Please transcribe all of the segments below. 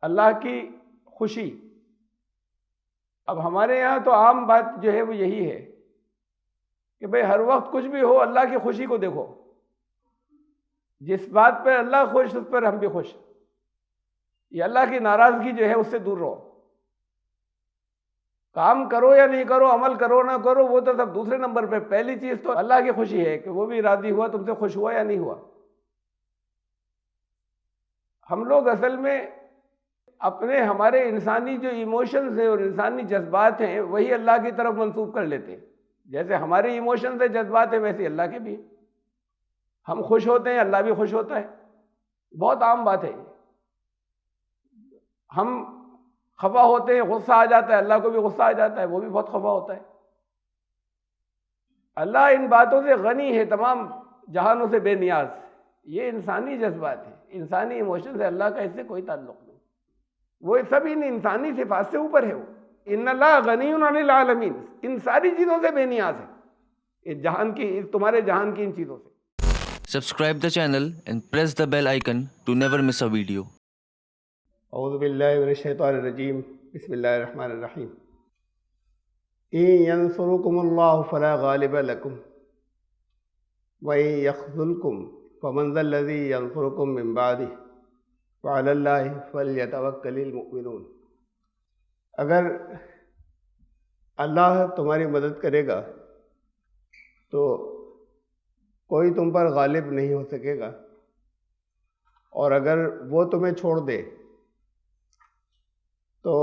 अल्लाह की खुशी। अब हमारे यहाँ तो आम बात जो है वो यही है कि भाई हर वक्त कुछ भी हो अल्लाह की खुशी को देखो, जिस बात पर अल्लाह खुश उस पर हम भी खुश। ये अल्लाह की नाराजगी जो है उससे दूर रहो। काम करो या नहीं करो, अमल करो ना करो, वो तो सब दूसरे नंबर पे। पहली चीज तो अल्लाह की खुशी है कि वो भी राजी हुआ, तुमसे खुश हुआ या नहीं हुआ। हम लोग असल में अपने हमारे इंसानी जो इमोशंस हैं और इंसानी जज्बात हैं वही अल्लाह की तरफ मंसूब कर लेते हैं। जैसे हमारे इमोशंस हैं, जज्बात हैं, वैसे अल्लाह के भी। हम खुश होते हैं, अल्लाह भी खुश होता है। बहुत आम बात है। हम खफा होते हैं, गुस्सा आ जाता है, अल्लाह को भी गुस्सा आ जाता है, वो भी बहुत खफा होता है। अल्लाह इन बातों से गनी है, तमाम जहानों से बेनियाज। ये इंसानी जज्बात है, इंसानी इमोशन है, अल्लाह का इससे कोई ताल्लुक नहीं। वो सब इन इंसानी सिफात से ऊपर है। वो इन्नल्लाह गनीयुन अनिल आलमीन, इन सारी चीज़ों से बेनियाज है, इस जहान की, तुम्हारे जहान की इन चीज़ों से। Subscribe the channel and press the bell icon to never miss a video. औज़ु बिल्लाहि मिनश शैतानिर रजीम, बिस्मिल्लाहिर रहमानिर रहीम। इन यंसुरुकुमुल्लाहु फला गालिब लकुम व इन यख्ज़ुलकुम फमन ज़ल्लज़ी यंसुरुकुम मिन बादिही व अलल्लाहि फल्यतवक्कलिल मुमिनून। अगर अल्लाह तुम्हारी मदद करेगा तो कोई तुम पर गालिब नहीं हो सकेगा, और अगर वो तुम्हें छोड़ दे तो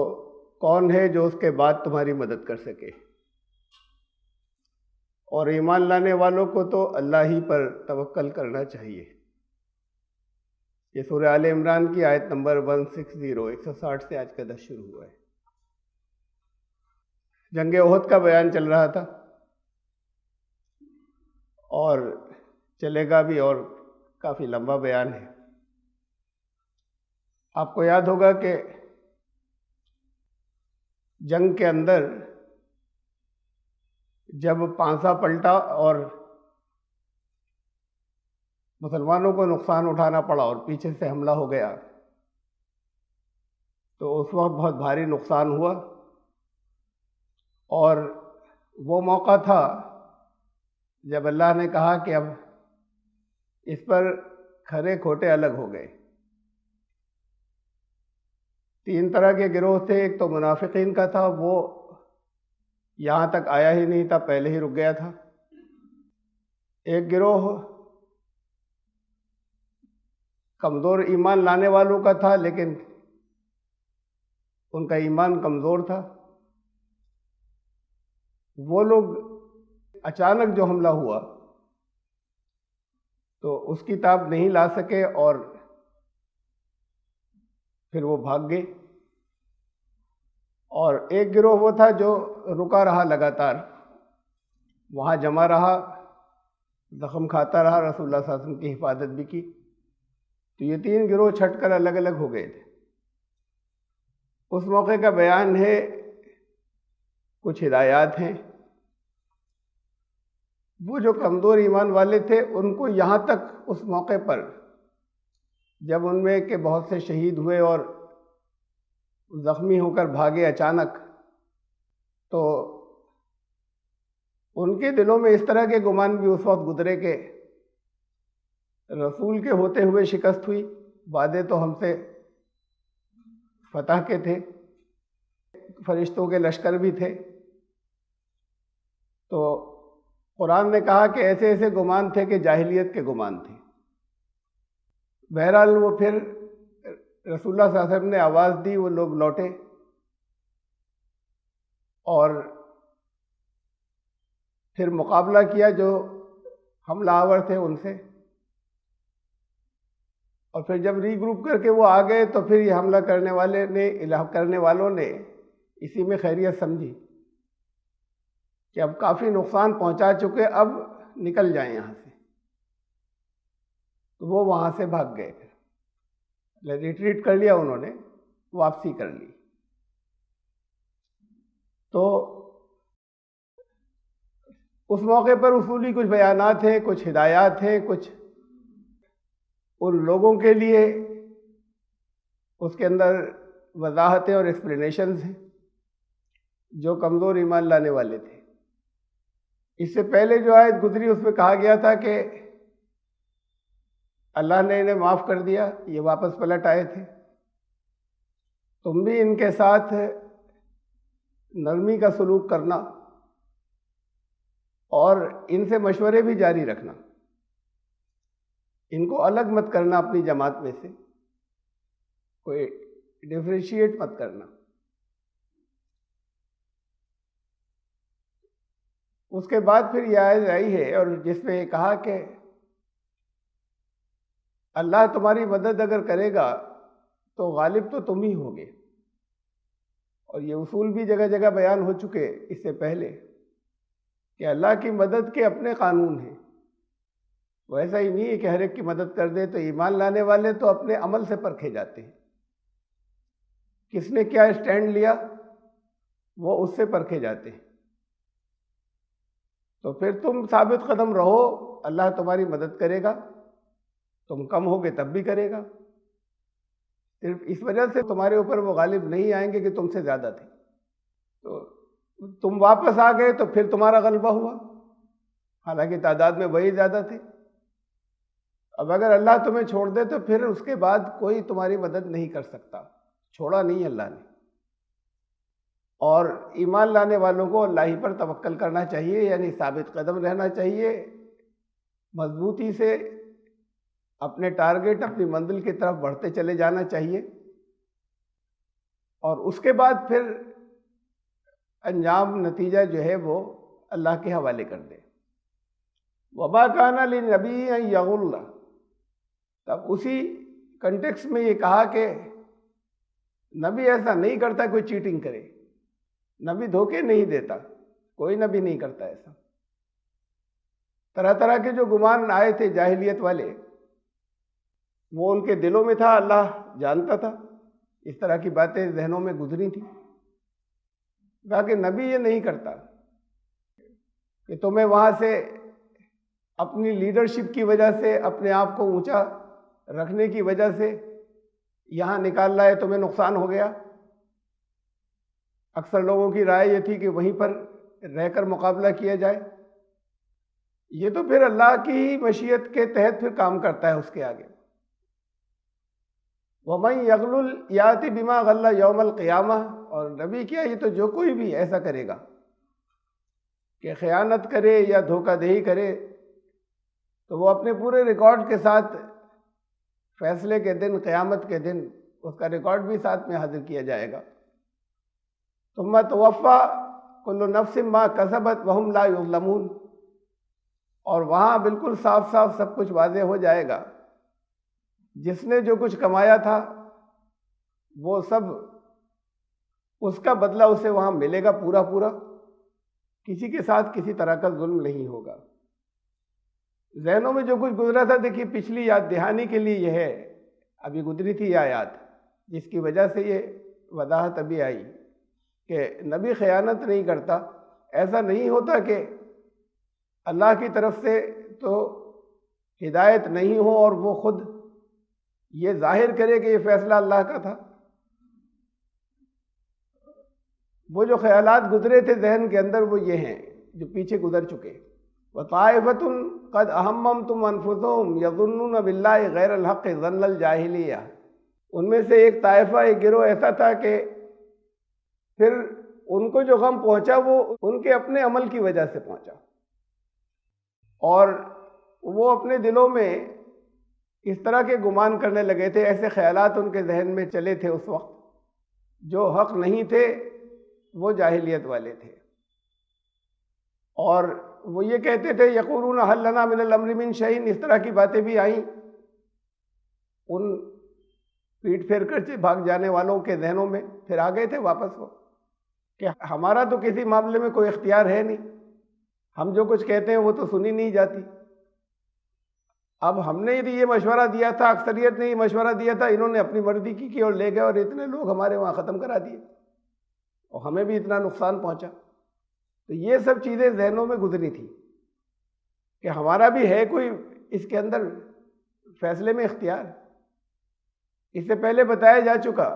कौन है जो उसके बाद तुम्हारी मदद कर सके। और ईमान लाने वालों को तो अल्लाह ही पर तवक्कल करना चाहिए। ये सूरह आले इमरान की आयत नंबर 160 से आज का दर्स शुरू हुआ है। जंगे ओहद का बयान चल रहा था और चलेगा भी, और काफ़ी लंबा बयान है। आपको याद होगा कि जंग के अंदर जब पांसा पलटा और मुसलमानों को नुकसान उठाना पड़ा और पीछे से हमला हो गया, तो उस वक्त बहुत भारी नुकसान हुआ। और वो मौका था जब अल्लाह ने कहा कि अब इस पर खरे खोटे अलग हो गए। तीन तरह के गिरोह थे। एक तो मुनाफिकीन का था, वो यहाँ तक आया ही नहीं था, पहले ही रुक गया था। एक गिरोह कमज़ोर ईमान लाने वालों का था, लेकिन उनका ईमान कमज़ोर था। वो लोग अचानक जो हमला हुआ तो उसकी ताब नहीं ला सके और फिर वो भाग गए। और एक गिरोह वो था जो रुका रहा, लगातार वहाँ जमा रहा, जख्म खाता रहा, रसूलुल्लाह सल्लल्लाहु अलैहि वसल्लम की हिफाजत भी की। तो ये तीन गिरोह छटकर अलग अलग हो गए थे। उस मौके का बयान है, कुछ हिदायत हैं। वो जो कमज़ोर ईमान वाले थे उनको यहाँ तक उस मौके पर जब उनमें के बहुत से शहीद हुए और ज़ख्मी होकर भागे अचानक, तो उनके दिलों में इस तरह के गुमान भी उस वक्त गुजरे के रसूल के होते हुए शिकस्त हुई। वादे तो हमसे फतह के थे, फरिश्तों के लश्कर भी थे। तो कुरान ने कहा कि ऐसे ऐसे गुमान थे कि जाहिलियत के गुमान थे। बहरहाल वो फिर रसूलुल्लाह सल्लल्लाहु अलैहि वसल्लम ने आवाज़ दी, वो लोग लौटे और फिर मुकाबला किया जो हमलावर थे उनसे। और फिर जब रीग्रुप करके वो आ गए तो फिर ये हमला करने वालों ने इसी में खैरियत समझी कि अब काफ़ी नुकसान पहुंचा चुके, अब निकल जाएं यहाँ से। तो वो वहाँ से भाग गए, रिट्रीट कर लिया उन्होंने, वापसी कर ली। तो उस मौके पर उसूली कुछ बयानात हैं, कुछ हिदायत हैं, कुछ उन लोगों के लिए उसके अंदर वजाहतें और एक्सप्लेनेशंस हैं जो कमज़ोर ईमान लाने वाले थे। इससे पहले जो आयत गुजरी उसमें कहा गया था कि अल्लाह ने इन्हें माफ़ कर दिया, ये वापस पलट आए थे। तुम भी इनके साथ नरमी का सलूक करना और इनसे मशवरे भी जारी रखना, इनको अलग मत करना अपनी जमात में से, कोई डिफरेंशिएट मत करना। उसके बाद फिर यह आयत आई है और जिसमें ये कहा कि अल्लाह तुम्हारी मदद अगर करेगा तो गालिब तो तुम ही होगे। और ये उसूल भी जगह जगह बयान हो चुके इससे पहले कि अल्लाह की मदद के अपने कानून हैं। वो ऐसा ही नहीं है कि हर एक की मदद कर दे। तो ईमान लाने वाले तो अपने अमल से परखे जाते हैं, किसने क्या स्टैंड लिया वो उससे परखे जाते हैं। तो फिर तुम साबित कदम रहो, अल्लाह तुम्हारी मदद करेगा, तुम कम होगे तब भी करेगा। सिर्फ इस वजह से तुम्हारे ऊपर वो गालिब नहीं आएंगे कि तुमसे ज़्यादा थे। तो तुम वापस आ गए तो फिर तुम्हारा गलबा हुआ, हालांकि तादाद में वही ज़्यादा थे। अब अगर अल्लाह तुम्हें छोड़ दे तो फिर उसके बाद कोई तुम्हारी मदद नहीं कर सकता, छोड़ा नहीं अल्लाह ने। और ईमान लाने वालों को अल्लाह ही पर तवक्कल करना चाहिए, यानी साबित कदम रहना चाहिए, मजबूती से अपने टारगेट, अपनी मंजिल की तरफ बढ़ते चले जाना चाहिए। और उसके बाद फिर अंजाम नतीजा जो है वो अल्लाह के हवाले कर दे। वमा काना लिनबी अन यगुल्ला, तब उसी कंटेक्स्ट में ये कहा कि नबी ऐसा नहीं करता कोई चीटिंग करे, नबी धोखे नहीं देता, कोई नबी नहीं करता ऐसा। तरह तरह के जो गुमान आए थे जाहिलियत वाले, वो उनके दिलों में था, अल्लाह जानता था। इस तरह की बातें जहनों में गुजरी थी। कहा कि नबी ये नहीं करता कि तुम्हें वहां से अपनी लीडरशिप की वजह से, अपने आप को ऊंचा रखने की वजह से यहां निकाल लाए, तुम्हें नुकसान हो गया। अक्सर लोगों की राय ये थी कि वहीं पर रहकर मुकाबला किया जाए। ये तो फिर अल्लाह की ही मशीयत के तहत फिर काम करता है उसके आगे। वमन यगलुल याति बिमा गल्ला यौमल क़ियामा, और नबी क्या, ये तो जो कोई भी ऐसा करेगा कि ख़यानत करे या धोखाधड़ी करे, तो वो अपने पूरे रिकॉर्ड के साथ फैसले के दिन, क़यामत के दिन उसका रिकॉर्ड भी साथ में हाजिर किया जाएगा। तुम्मा तुवफ़्फ़ा कुल्लु नफ्सिम मा कसबत वहुम ला युज़लमून, और वहाँ बिल्कुल साफ साफ सब कुछ वाज़ेह हो जाएगा। जिसने जो कुछ कमाया था वो सब, उसका बदला उसे वहाँ मिलेगा पूरा पूरा, किसी के साथ किसी तरह का जुल्म नहीं होगा। जहनों में जो कुछ गुजरा था, देखिए पिछली याद दहानी के लिए यह है, अभी गुजरी थी यह याद, जिसकी वजह से ये वजाहत अभी आई कि नबी ख़यानत नहीं करता। ऐसा नहीं होता कि अल्लाह की तरफ से तो हिदायत नहीं हो और वो खुद ये जाहिर करे कि ये फैसला अल्लाह का था। वो जो ख्यालात गुजरे थे जहन के अंदर वो ये हैं जो पीछे गुजर चुके। व ताइफतुन क़द अहम्ममतुम अनफुसहुम यज़ुन्नुन बिल्लाहि गैरल हक़्क़ि ज़न्नल जाहिलिया, उनमें से एक ताइफा, एक गिरोह ऐसा था कि फिर उनको जो गम पहुंचा वो उनके अपने अमल की वजह से पहुंचा, और वो अपने दिलों में इस तरह के गुमान करने लगे थे, ऐसे ख्यालात उनके जहन में चले थे उस वक्त, जो हक नहीं थे, वो जाहिलियत वाले थे। और वो ये कहते थे यक़ूलून हल लना मिनल अम्रि मिन शैइन, इस तरह की बातें भी आई उन पीठ फेर कर भाग जाने वालों के जहनों में। फिर आ गए थे वापस वो कि हमारा तो किसी मामले में कोई इख्तियार है नहीं, हम जो कुछ कहते हैं वो तो सुनी नहीं जाती। अब हमने ये मशवरा दिया था, अक्सरियत ने ये मशवरा दिया था, इन्होंने अपनी मर्जी की और ले गए और इतने लोग हमारे वहाँ ख़त्म करा दिए और हमें भी इतना नुकसान पहुँचा। तो ये सब चीज़ें जहनों में गुजरी थी कि हमारा भी है कोई इसके अंदर फैसले में इख्तियार। इससे पहले बताया जा चुका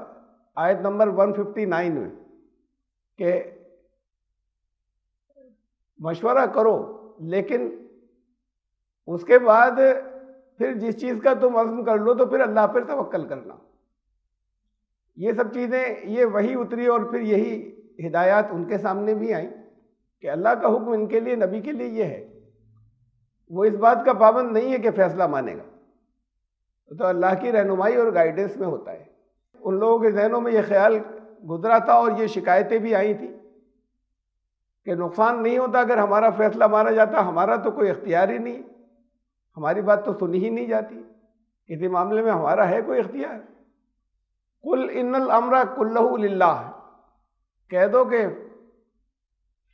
आयत नंबर 159 में कि मशवरा करो, लेकिन उसके बाद फिर जिस चीज़ का तुम अज़्म कर लो तो फिर अल्लाह पर तवक्कल करना। ये सब चीज़ें, ये वही उतरी और फिर यही हिदायत उनके सामने भी आई कि अल्लाह का हुक्म इनके लिए, नबी के लिए ये है। वो इस बात का पाबंद नहीं है कि फ़ैसला मानेगा, तो अल्लाह की रहनुमाई और गाइडेंस में होता है। उन लोगों के जहनों में ये ख्याल गुजरा था और ये शिकायतें भी आई थी कि नुकसान नहीं होता अगर हमारा फ़ैसला माना जाता, हमारा तो कोई इख्तियार ही नहीं, हमारी बात तो सुनी ही नहीं जाती, किसी मामले में हमारा है कोई इख्तियार। कुल इन्नल अम्रा कुल्लहु लिल्लाह, कह दो कि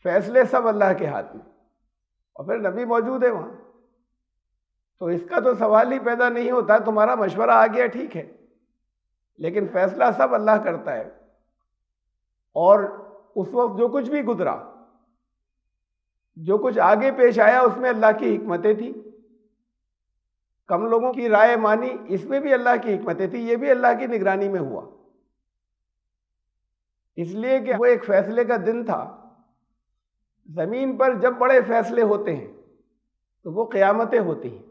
फैसले सब अल्लाह के हाथ में, और फिर नबी मौजूद है वहाँ, तो इसका तो सवाल ही पैदा नहीं होता। तुम्हारा मशवरा आ गया ठीक है, लेकिन फैसला सब अल्लाह करता है। और उस वक्त जो कुछ भी गुजरा, जो कुछ आगे पेश आया, उसमें अल्लाह की हिकमतें थी। कम लोगों की राय मानी, इसमें भी अल्लाह की हिकमतें थी, ये भी अल्लाह की निगरानी में हुआ। इसलिए कि वो एक फैसले का दिन था। ज़मीन पर जब बड़े फैसले होते हैं तो वो क़यामतें होती हैं,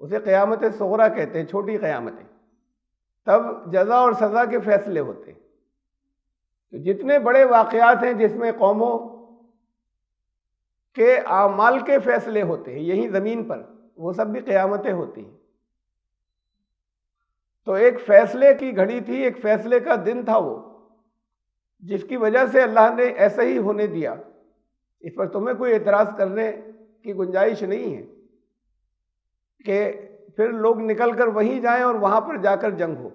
उसे क़यामत सुग़रा कहते हैं, छोटी क़यामतें। तब जज़ा और सज़ा के फैसले होते हैं। तो जितने बड़े वाक़यात हैं जिसमें कौमों के आमाल के फैसले होते हैं यहीं ज़मीन पर, वो सब भी क़यामतें होती हैं। तो एक फ़ैसले की घड़ी थी, एक फ़ैसले का दिन था वो, जिसकी वजह से अल्लाह ने ऐसा ही होने दिया। इस पर तुम्हें कोई एतराज़ करने की गुंजाइश नहीं है कि फिर लोग निकल कर वहीं जाएं और वहां पर जाकर जंग हो।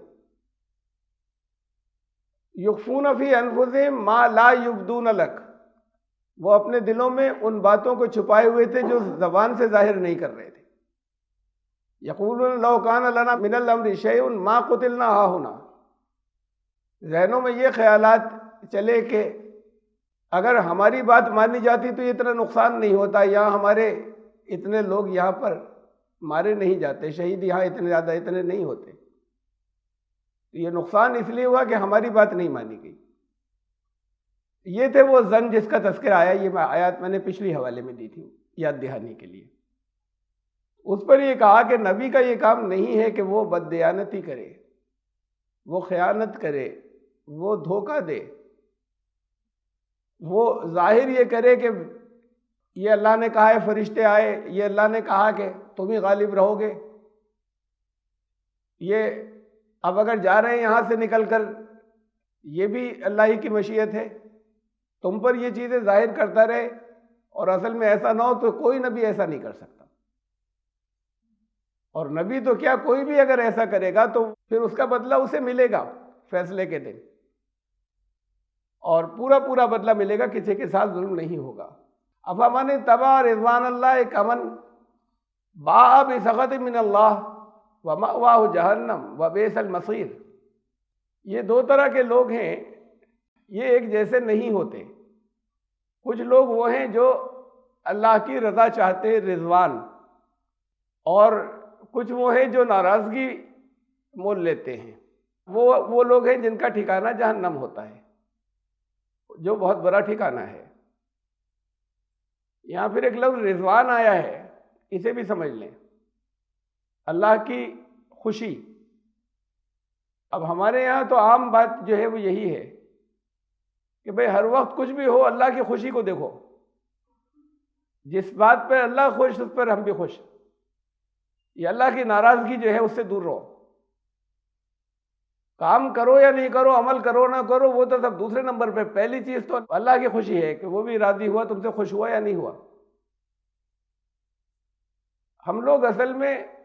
युख्फून फी अनफुसिहिम मा ला युब्दून लक, वो अपने दिलों में उन बातों को छुपाए हुए थे जो ज़बान से जाहिर नहीं कर रहे थे। यक़ूलून लौ कान लना मिनल अम्रि शैउन मा कुतिलना हाहुना, ज़हनों में ये ख्यालात चले कि अगर हमारी बात मानी जाती तो इतना नुकसान नहीं होता, यहाँ हमारे इतने लोग यहाँ पर मारे नहीं जाते, शहीद यहाँ इतने ज़्यादा इतने नहीं होते। तो ये नुकसान इसलिए हुआ कि हमारी बात नहीं मानी गई। ये थे वो जन जिसका तज़किरा आया, ये आयत मैंने पिछली हवाले में दी थी याद दिहानी के लिए। उस पर ये कहा कि नबी का ये काम नहीं है कि वो बददयानती करे, वो ख़यानत करे, वो धोखा दे, वो जाहिर ये करे कि ये अल्लाह ने कहा है फरिश्ते आए, ये अल्लाह ने कहा कि तुम ही गालिब रहोगे, ये अब अगर जा रहे हैं यहाँ से निकल कर, ये भी अल्लाह ही की मशीयत है। तुम पर ये चीज़ें जाहिर करता रहे और असल में ऐसा ना हो, तो कोई नबी ऐसा नहीं कर सकता। और नबी तो क्या, कोई भी अगर ऐसा करेगा तो फिर उसका बदला उसे मिलेगा फैसले के दिन, और पूरा पूरा बदला मिलेगा, किसी के साथ जुल्म नहीं होगा। अफमन तबा रिज़वान अल्लाह कमन बाअ बिसख़त मिन अल्लाह व मअवाहु जहन्नम व बि'सल मसीर। ये दो तरह के लोग हैं, ये एक जैसे नहीं होते। कुछ लोग वो हैं जो अल्लाह की रज़ा चाहते, रिज़वान, और कुछ वो हैं जो नाराज़गी मोल लेते हैं। वो लोग हैं जिनका ठिकाना जहन्नम होता है, जो बहुत बड़ा ठिकाना है। यहाँ फिर एक लफ्ज़ रिज़वान आया है, इसे भी समझ लें, अल्लाह की खुशी। अब हमारे यहाँ तो आम बात जो है वो यही है कि भाई हर वक्त कुछ भी हो अल्लाह की खुशी को देखो, जिस बात पर अल्लाह खुश उस पर हम भी खुश। ये अल्लाह की नाराज़गी जो है उससे दूर रहो। काम करो या नहीं करो, अमल करो ना करो, वो तो सब दूसरे नंबर पे। पहली चीज़ तो अल्लाह की खुशी है कि वो भी राज़ी हुआ, तुमसे खुश हुआ या नहीं हुआ। हम लोग असल में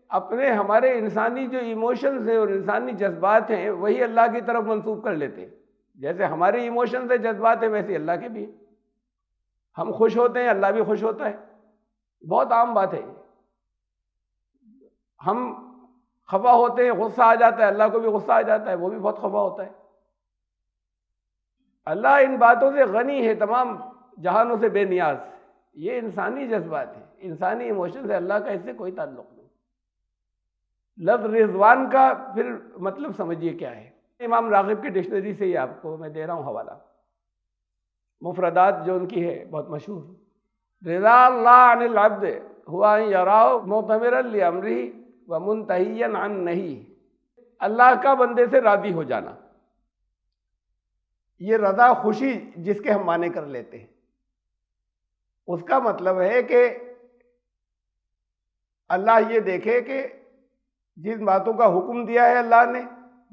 अपने हमारे इंसानी जो इमोशंस हैं और इंसानी जज्बात हैं वही अल्लाह की तरफ मंसूब कर लेते हैं। जैसे हमारे इमोशंस हैं, जज्बात हैं, वैसे अल्लाह के भी। हम खुश होते हैं, अल्लाह भी खुश होता है। बहुत आम बात है। हम खफा होते हैं, गुस्सा आ जाता है, अल्लाह को भी गुस्सा आ जाता है, वो भी बहुत खफा होता है। अल्लाह इन बातों से गनी है, तमाम जहानों से बेनियाज। ये इंसानी जज्बात है, इंसानी इमोशन है, अल्लाह का इससे कोई ताल्लुक नहीं। लफ्ज़ रिज़वान का फिर मतलब समझिए क्या है। इमाम रागिब की डिक्शनरी से ही आपको मैं दे रहा हूँ हवाला। मुफरदात जो उनकी है बहुत मशहूर। रिज़ा अल्लाह अनिल अब्द हुआ यराओ मुतमिरन लिअम्रिही व मुंतहियन अन नहीं। अल्लाह का बंदे से राज़ी हो जाना, ये रज़ा खुशी जिसके हम माने कर लेते हैं, उसका मतलब है कि अल्लाह ये देखे कि जिन बातों का हुक्म दिया है अल्लाह ने,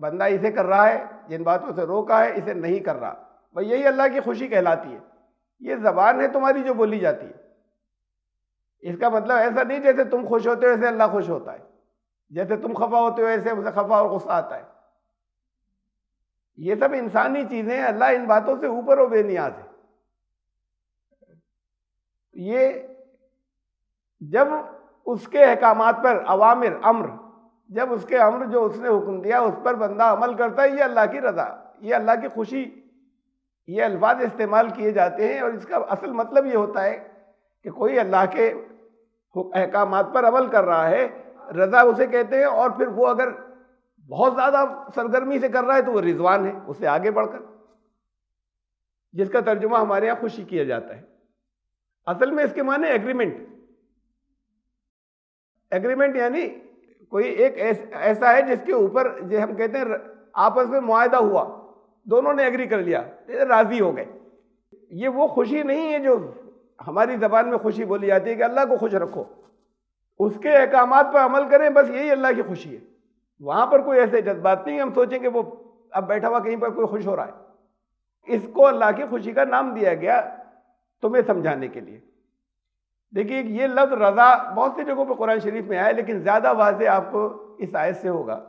बंदा इसे कर रहा है, जिन बातों से रोका है इसे नहीं कर रहा, भाई यही अल्लाह की खुशी कहलाती है। ये ज़बान है तुम्हारी जो बोली जाती है। इसका मतलब ऐसा नहीं जैसे तुम खुश होते हो ऐसे अल्लाह खुश होता है, जैसे तुम खफा होते हो ऐसे उसे खफा और गुस्सा आता है। ये सब इंसानी चीजें हैं, अल्लाह इन बातों से ऊपर और बेनियाज है। ये जब उसके अहकामात पर अवामिर अम्र, जब उसके अम्र जो उसने हुक्म दिया उस पर बंदा अमल करता है, ये अल्लाह की रजा, ये अल्लाह की खुशी। ये अल्फाज इस्तेमाल किए जाते हैं और इसका असल मतलब ये होता है कि कोई अल्लाह के अहकामात पर अमल कर रहा है, रजा उसे कहते हैं। और फिर वो अगर बहुत ज़्यादा सरगर्मी से कर रहा है तो वो रिजवान है, उससे आगे बढ़कर, जिसका तर्जुमा हमारे यहाँ खुशी किया जाता है। असल में इसके माने एग्रीमेंट। एग्रीमेंट यानी कोई एक ऐसा है जिसके ऊपर जो हम कहते हैं आपस में मुआहदा हुआ, दोनों ने एग्री कर लिया, राजी हो गए। ये वो खुशी नहीं है जो हमारी जबान में खुशी बोली जाती है कि अल्लाह को खुश रखो, उसके अहकामात पर अमल करें, बस यही अल्लाह की खुशी है। वहां पर कोई ऐसे जज्बात नहीं हम सोचें कि वो अब बैठा हुआ कहीं पर कोई खुश हो रहा है। इसको अल्लाह की खुशी का नाम दिया गया तुम्हें समझाने के लिए। देखिए ये लफ्ज़ रज़ा बहुत सी जगहों पर कुरान शरीफ में आया, लेकिन ज़्यादा वाज़ेह आपको इस आयत से होगा,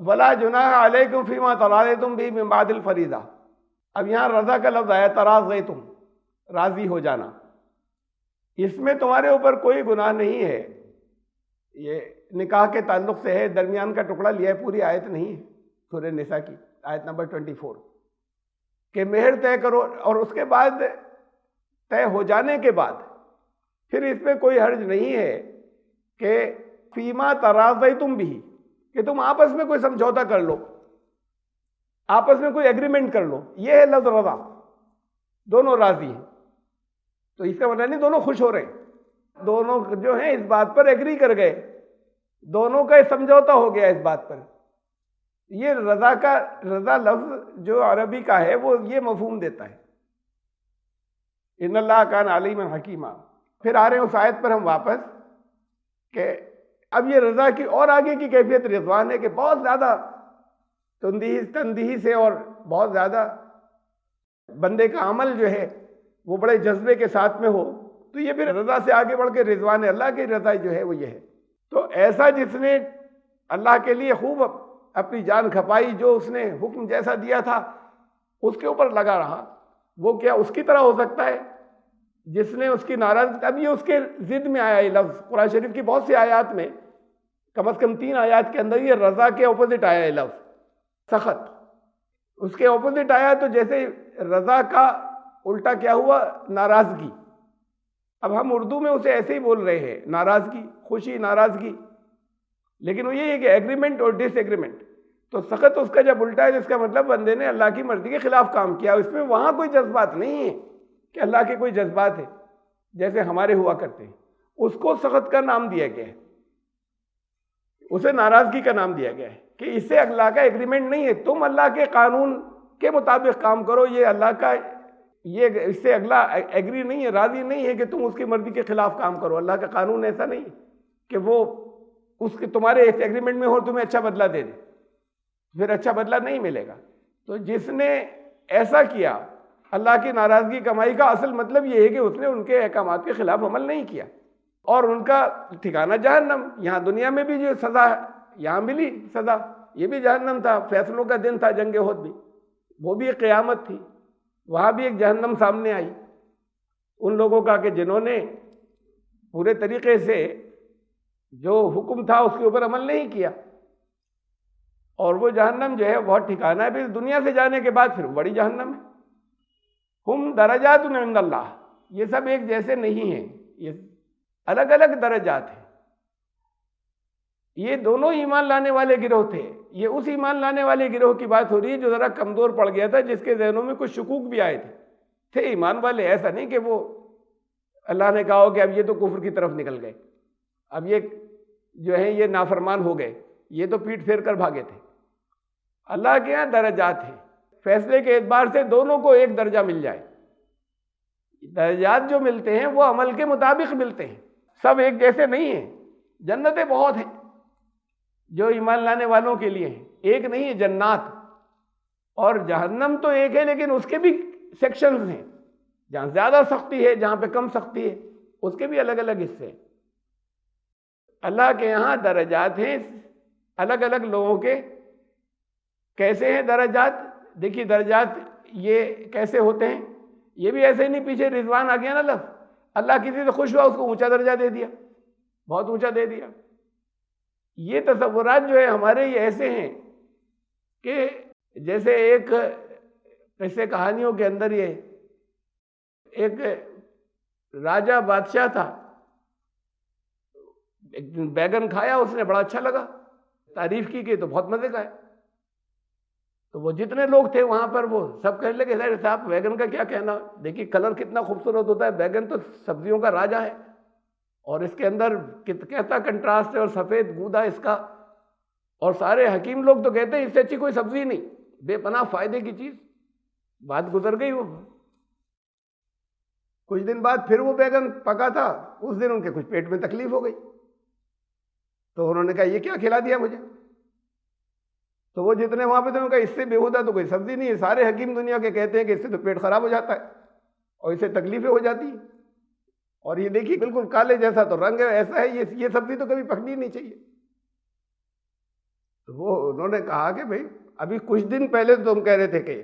वला जुनाह अलैकुम फीमा तराज़यतुम बिही मिन बादिल फरीज़ा। अब यहाँ रज़ा का लफ्ज़ आया, तराज़यतुम, राज़ी हो जाना। इसमें तुम्हारे ऊपर कोई गुनाह नहीं है, ये निकाह के ताल्लुक से है, दरमियान का टुकड़ा लिया है, पूरी आयत नहीं है। सूरह निसा की आयत नंबर 24 के मेहर तय करो, और उसके बाद तय हो जाने के बाद फिर इसमें कोई हर्ज नहीं है कि फीमा तराज़यतुम बिही, कि तुम आपस में कोई समझौता कर लो, आपस में कोई एग्रीमेंट कर लो। ये है लफ्ज़ रज़ा, दोनों राजी हैं। तो इसका मतलब नहीं दोनों खुश हो रहे, दोनों जो हैं इस बात पर एग्री कर गए, दोनों का समझौता हो गया इस बात पर। ये रज़ा का, रज़ा लफ्ज़ जो अरबी का है वो ये मफ़हूम देता है, इन्नल्लाह कान अलीमन हकीमा। फिर आ रहे हैं उस आयत पर हम वापस कि अब ये रज़ा की और आगे की कैफियत रिज़वान है कि बहुत ज़्यादा तंदीही से और बहुत ज़्यादा बंदे का अमल जो है वो बड़े जज्बे के साथ में हो, तो ये फिर रज़ा से आगे बढ़ के रिज़वान है, अल्लाह की रज़ा जो है वो ये है। तो ऐसा जिसने अल्लाह के लिए खूब अपनी जान खपाई, जो उसने हुक्म जैसा दिया था उसके ऊपर लगा रहा, वो क्या उसकी तरह हो सकता है जिसने उसकी नाराज़गी। अब ये उसके ज़िद में आया ये लफ्ज़, कुरान शरीफ की बहुत सी आयात में, कम से कम 3 आयात के अंदर ये रज़ा के ऑपोजिट आया ये लफ्ज़, सख़त, उसके ऑपोजिट आया। तो जैसे रज़ा का उल्टा क्या हुआ, नाराज़गी। अब हम उर्दू में उसे ऐसे ही बोल रहे हैं, नाराज़गी, खुशी, नाराज़गी, लेकिन वो ये है कि एग्रीमेंट और डिसएग्रीमेंट। तो सख़त उसका जब उल्टा है तो इसका मतलब बंदे ने अल्लाह की मर्ज़ी के खिलाफ काम किया। इसमें वहाँ कोई जज्बात नहीं है कि अल्लाह के कोई जज्बात है जैसे हमारे हुआ करते हैं, उसको सख़त का नाम दिया गया है, उसे नाराज़गी का नाम दिया गया है कि इससे अल्लाह का एग्रीमेंट नहीं है। तुम अल्लाह के कानून के मुताबिक काम करो, ये अल्लाह का, ये इससे अगला एग्री नहीं है, राज़ी नहीं है कि तुम उसकी मर्ज़ी के खिलाफ काम करो। अल्लाह का कानून ऐसा नहीं कि वो उसके तुम्हारे इस एग्रीमेंट में हो तुम्हें अच्छा बदला दे दे, फिर अच्छा बदला नहीं मिलेगा। तो जिसने ऐसा किया, अल्लाह की नाराज़गी कमाई का असल मतलब ये है कि उसने उनके अहकामात के खिलाफ अमल नहीं किया, और उनका ठिकाना जहन्नम। यहाँ दुनिया में भी जो सज़ा यहाँ मिली सज़ा, ये भी जहन्नम था। फैसलों का दिन था, जंग उहद भी, वो भी एक क़यामत थी, वहाँ भी एक जहन्नम सामने आई उन लोगों का कि जिन्होंने पूरे तरीके से जो हुक्म था उसके ऊपर अमल नहीं किया। और वो जहन्नम जो है बहुत ठिकाना है, फिर दुनिया से जाने के बाद फिर बड़ी जहन्नम है। हुम दरजातुन इंदल्लाह, ये सब एक जैसे नहीं हैं, ये अलग अलग दरजात हैं। ये दोनों ईमान लाने वाले गिरोह थे। ये उस ईमान लाने वाले गिरोह की बात हो रही है जो ज़रा कमज़ोर पड़ गया था, जिसके जहनों में कुछ शुकूक भी आए थे ईमान वाले। ऐसा नहीं कि वो अल्लाह ने कहा हो कि अब ये तो कुफ्र की तरफ निकल गए, अब ये जो है ये नाफरमान हो गए, ये तो पीठ फेर कर भागे थे। अल्लाह के यहाँ दर्जात हैं, फैसले के एतबार से दोनों को एक दर्जा मिल जाए। दर्जात जो मिलते हैं वो अमल के मुताबिक मिलते हैं, सब एक जैसे नहीं हैं। जन्नतें बहुत हैं जो ईमान लाने वालों के लिए हैं, एक नहीं है जन्नात। और जहन्नम तो एक है, लेकिन उसके भी सेक्शंस हैं, जहाँ ज़्यादा सख्ती है, जहाँ पे कम सख्ती है, उसके भी अलग अलग हिस्से हैं। अल्लाह के यहाँ दर्जात हैं अलग अलग लोगों के। कैसे हैं दर्जात? देखिए दर्जात ये कैसे होते हैं, ये भी ऐसे नहीं, पीछे रिजवान आ गया ना लफ्ज़, अल्लाह किसी से खुश हुआ उसको ऊंचा दर्जा दे दिया, बहुत ऊंचा दे दिया। ये तसव्वुरात जो है हमारे ये ऐसे हैं कि जैसे एक ऐसे कहानियों के अंदर ये एक राजा बादशाह था, एक दिन बैगन खाया उसने, बड़ा अच्छा लगा, तारीफ की कि तो बहुत मजे का है। तो वो जितने लोग थे वहां पर वो सब कहने लगे अरे साहब बैगन का क्या कहना, देखिए कलर कितना खूबसूरत होता है, बैगन तो सब्जियों का राजा है, और इसके अंदर कैसा कंट्रास्ट है, और सफ़ेद गूदा इसका। और सारे हकीम लोग तो कहते हैं इससे अच्छी कोई सब्जी नहीं, बेपनाह फायदे की चीज़। बात गुजर गई। वो कुछ दिन बाद फिर वो बैगन पका था, उस दिन उनके कुछ पेट में तकलीफ हो गई, तो उन्होंने कहा ये क्या खिला दिया मुझे। तो वो जितने वहां पे थे उनका इससे बेहुदा तो कोई सब्जी नहीं है, सारे हकीम दुनिया के कहते हैं कि इससे तो पेट खराब हो जाता है और इससे तकलीफें हो जाती हैं, और ये देखिए बिल्कुल काले जैसा तो रंग है, ऐसा है, ये सब्जी तो कभी पकनी नहीं चाहिए। तो वो उन्होंने कहा कि भाई अभी कुछ दिन पहले तो तुम कह रहे थे कि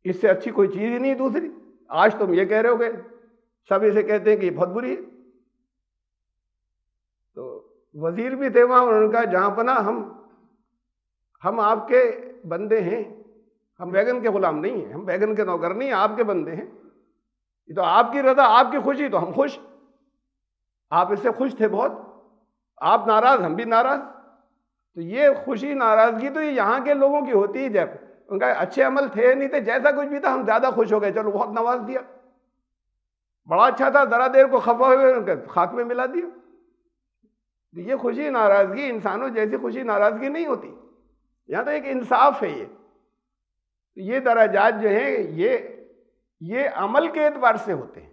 इससे अच्छी कोई चीज़ ही नहीं दूसरी, आज तुम ये कह रहे हो कि सब इसे कहते हैं कि ये बहुत बुरी है। तो वजीर भी थे वहाँ, उन्होंने कहा जहाँ पना हम आपके बंदे हैं, हम बैगन के गुलाम नहीं हैं, हम बैगन के नौकर नहीं हैं, आपके बंदे हैं। ये तो आपकी रजा, आपकी खुशी, तो हम खुश। आप इससे खुश थे बहुत, आप नाराज, हम भी नाराज। तो ये खुशी नाराजगी तो ये यहाँ के लोगों की होती ही, जब उनका अच्छे अमल थे नहीं थे, जैसा कुछ भी था हम ज्यादा खुश हो गए, चलो बहुत नवाज दिया, बड़ा अच्छा था, जरा देर को खफा हुए उनके खाक में मिला दिया। तो ये खुशी नाराजगी इंसानों जैसी खुशी नाराजगी नहीं होती, यहाँ तो एक इंसाफ है। ये दराजात जो हैं ये अमल के एतबार से होते हैं।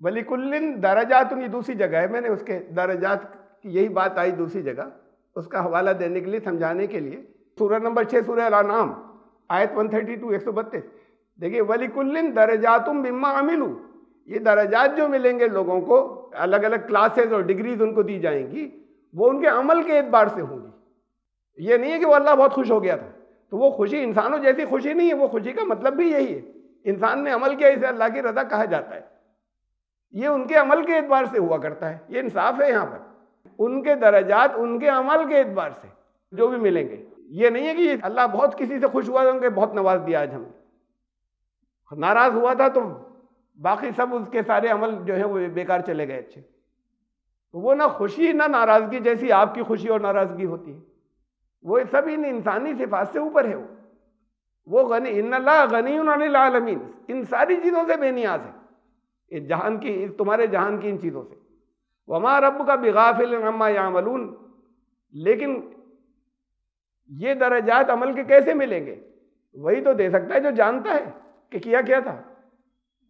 वलिकुल्लिन दराजातुन, ये दूसरी जगह है, मैंने उसके दराजात की यही बात आई दूसरी जगह, उसका हवाला देने के लिए, समझाने के लिए। सूरह नंबर 6 सूरह अल-अनाम आयत 132 132 देखिए, वलिकुल्लिन दराजातुम मिम्मा अमिलू, ये दराजात जो मिलेंगे लोगों को, अलग अलग क्लासेस और डिग्रीज उनको दी जाएंगी, वो उनके अमल के एतबार से होंगी। ये नहीं है कि वो अल्लाह बहुत खुश हो गया था, तो वो खुशी इंसानों जैसी खुशी नहीं है, वो खुशी का मतलब भी यही है, इंसान ने अमल किया, इसे अल्लाह की रज़ा कहा जाता है। ये उनके अमल के एतबार से हुआ करता है, ये इंसाफ है यहाँ पर। उनके दराजात उनके अमल के एतबार से जो भी मिलेंगे, ये नहीं है कि अल्लाह बहुत किसी से खुश हुआ तो उनके बहुत नवाज दिया, आज हमने नाराज हुआ था तो बाकी सब उसके सारे अमल जो है वो बेकार चले गए अच्छे। तो वो ना खुशी ना नाराजगी जैसी आपकी खुशी और नाराजगी होती है, वो सब इन इंसानी सिफात से ऊपर है। वो गनी, इन्नल्लाह गनीयुन अनिल आलमीन, इन सारी चीज़ों से बेनियाज है, इस जहान की, इस तुम्हारे जहान की इन चीज़ों से। वमा रब्बुका बिगाफिलिन अम्मा यामलून, लेकिन ये दराजात अमल के कैसे मिलेंगे? वही तो दे सकता है जो जानता है कि किया क्या था।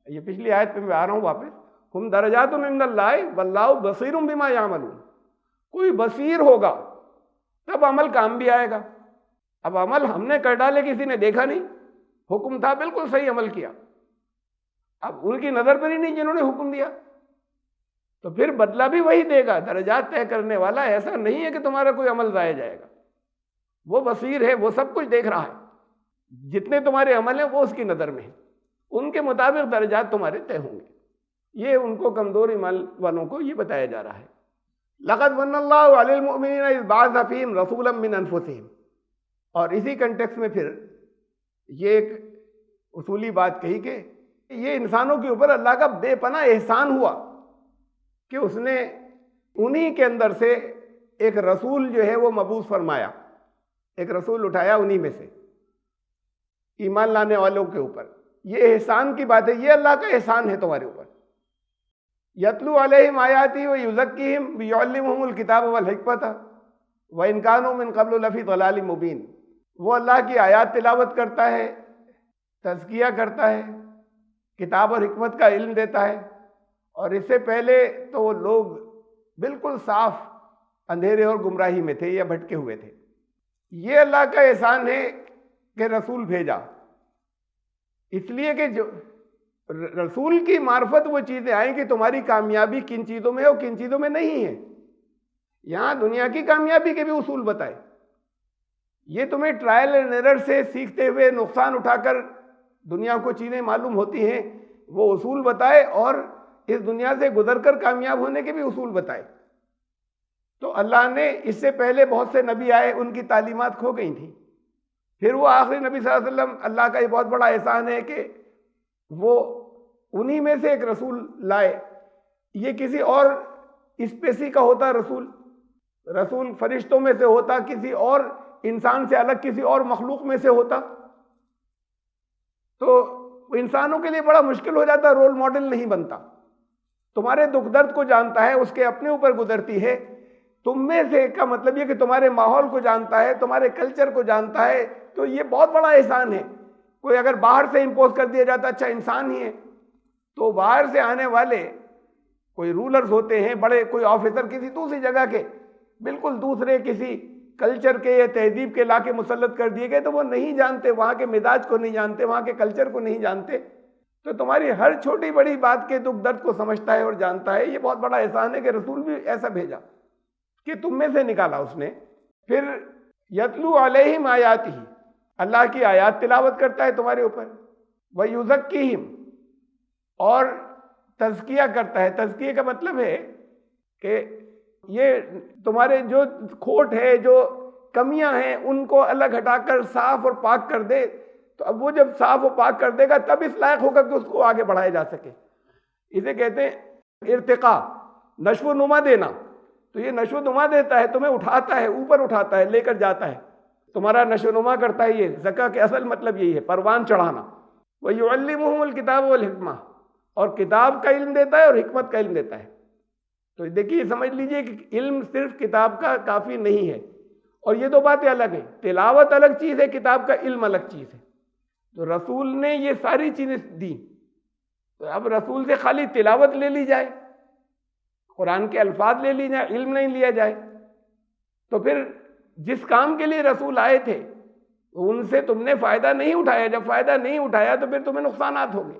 ये पिछली आयत पे मैं आ रहा हूँ वापस, हुम दरजातुन इंदल्लाहि वल्लाहु बसीरुम बिमा यामलून। कोई बसीर होगा तब अमल काम भी आएगा। अब अमल हमने कर डाले, किसी ने देखा नहीं, हुक्म था बिल्कुल सही, अमल किया, अब उनकी नजर पर ही नहीं जिन्होंने हुक्म दिया, तो फिर बदला भी वही देगा। दर्जात तय करने वाला ऐसा नहीं है कि तुम्हारा कोई अमल जाया जाएगा, वो बसीर है, वो सब कुछ देख रहा है, जितने तुम्हारे अमल हैं वो उसकी नज़र में है, उनके मुताबिक दर्जात तुम्हारे तय होंगे। ये उनको कमज़ोर ईमान वालों को ये बताया जा रहा है। लक़द मन्नल्लाहु अलल मुमिनीना इज़ बअसा फ़ीहिम रसूलन मिन अनफुसिहिम। और इसी कंटेक्स्ट में फिर ये एक उसूली बात कही कि ये इंसानों के ऊपर अल्लाह का बेपनाह एहसान हुआ कि उसने उन्हीं के अंदर से एक रसूल जो है वो मबूस फरमाया, एक रसूल उठाया उन्हीं में से ईमान लाने वालों के ऊपर। ये एहसान की बात है, ये अल्लाह का एहसान है तुम्हारे ऊपर। यतलू अलैहिम आयाती व युज़क्कीहिम व युअल्लिमुहुमुल किताब वल हिकमत व इन कानू मिन क़ब्लु लफ़ी ज़लालिम मुबीन। वो अल्लाह की आयात तिलावत करता है, तज़किया करता है, किताब और हिकमत का इल्म देता है, और इससे पहले तो वो लोग बिल्कुल साफ अंधेरे और गुमराही में थे या भटके हुए थे। ये अल्लाह का एहसान है कि रसूल भेजा, इसलिए कि जो रसूल की मार्फत वो चीज़ें आई कि तुम्हारी कामयाबी किन चीज़ों में है और किन चीज़ों में नहीं है। यहाँ दुनिया की कामयाबी के भी उसूल बताए। ये तुम्हें ट्रायल एंड एरर से सीखते हुए नुकसान उठाकर दुनिया को चीज़ें मालूम होती हैं, वो उसूल बताए, और इस दुनिया से गुजरकर कामयाब होने के भी उसूल बताए। तो अल्लाह ने इससे पहले बहुत से नबी आए, उनकी तालीमात खो गई थी, फिर वो आखिरी नबी सल्लल्लाहु अलैहि वसल्लम, अल्लाह का ये बहुत बड़ा एहसान है कि वो उन्हीं में से एक रसूल लाए। ये किसी और स्पेसी का होता रसूल, रसूल फरिश्तों में से होता, किसी और इंसान से अलग किसी और मखलूक में से होता, तो इंसानों के लिए बड़ा मुश्किल हो जाता, रोल मॉडल नहीं बनता। तुम्हारे दुख दर्द को जानता है, उसके अपने ऊपर गुजरती है। तुम में से का मतलब ये कि तुम्हारे माहौल को जानता है, तुम्हारे कल्चर को जानता है, तो ये बहुत बड़ा एहसान है। कोई अगर बाहर से इम्पोज कर दिया जाता अच्छा इंसान ही है, तो बाहर से आने वाले कोई रूलर्स होते हैं बड़े, कोई ऑफिसर किसी दूसरी जगह के, बिल्कुल दूसरे किसी कल्चर के या तहजीब के लाके मुसल्लत कर दिए गए, तो वो नहीं जानते, वहाँ के मिजाज को नहीं जानते, वहाँ के कल्चर को नहीं जानते, तो तुम्हारी हर छोटी बड़ी बात के दुख दर्द को समझता है और जानता है। ये बहुत बड़ा एहसान है कि रसूल भी ऐसा भेजा कि तुम में से निकाला उसने। फिर यतलू अलैहिम आयाती, अल्लाह की आयात तिलावत करता है तुम्हारे ऊपर, व युज़क्कीहिम, और तज़किया करता है। तज़किया का मतलब है कि ये तुम्हारे जो खोट है, जो कमियां हैं, उनको अलग हटाकर साफ और पाक कर दे। तो अब वो जब साफ और पाक कर देगा तब इस लायक होगा कि उसको आगे बढ़ाया जा सके। इसे कहते हैं इर्तिका, नश्व नुमा देना। तो ये नश्व नुमा देता है, तुम्हें उठाता है, ऊपर उठाता है, लेकर जाता है, तुम्हारा नश्व नुमा करता है। ये ज़का के असल मतलब यही है, परवान चढ़ाना। व युअल्लिमुहुमुल किताब वल हिकमा, और किताब का इल्म देता है और हिकमत का इल्म देता है। तो देखिए, समझ लीजिए कि इल्म सिर्फ किताब का काफ़ी नहीं है, और ये दो बातें अलग हैं। तिलावत अलग चीज़ है, किताब का इल्म अलग चीज़ है। तो रसूल ने ये सारी चीज़ें दी, तो अब रसूल से खाली तिलावत ले ली जाए, कुरान के अल्फाज ले ली जाए, इल्म नहीं लिया जाए, तो फिर जिस काम के लिए रसूल आए थे उनसे तुमने फ़ायदा नहीं उठाया। जब फ़ायदा नहीं उठाया तो फिर तुम्हें नुकसानात होंगे।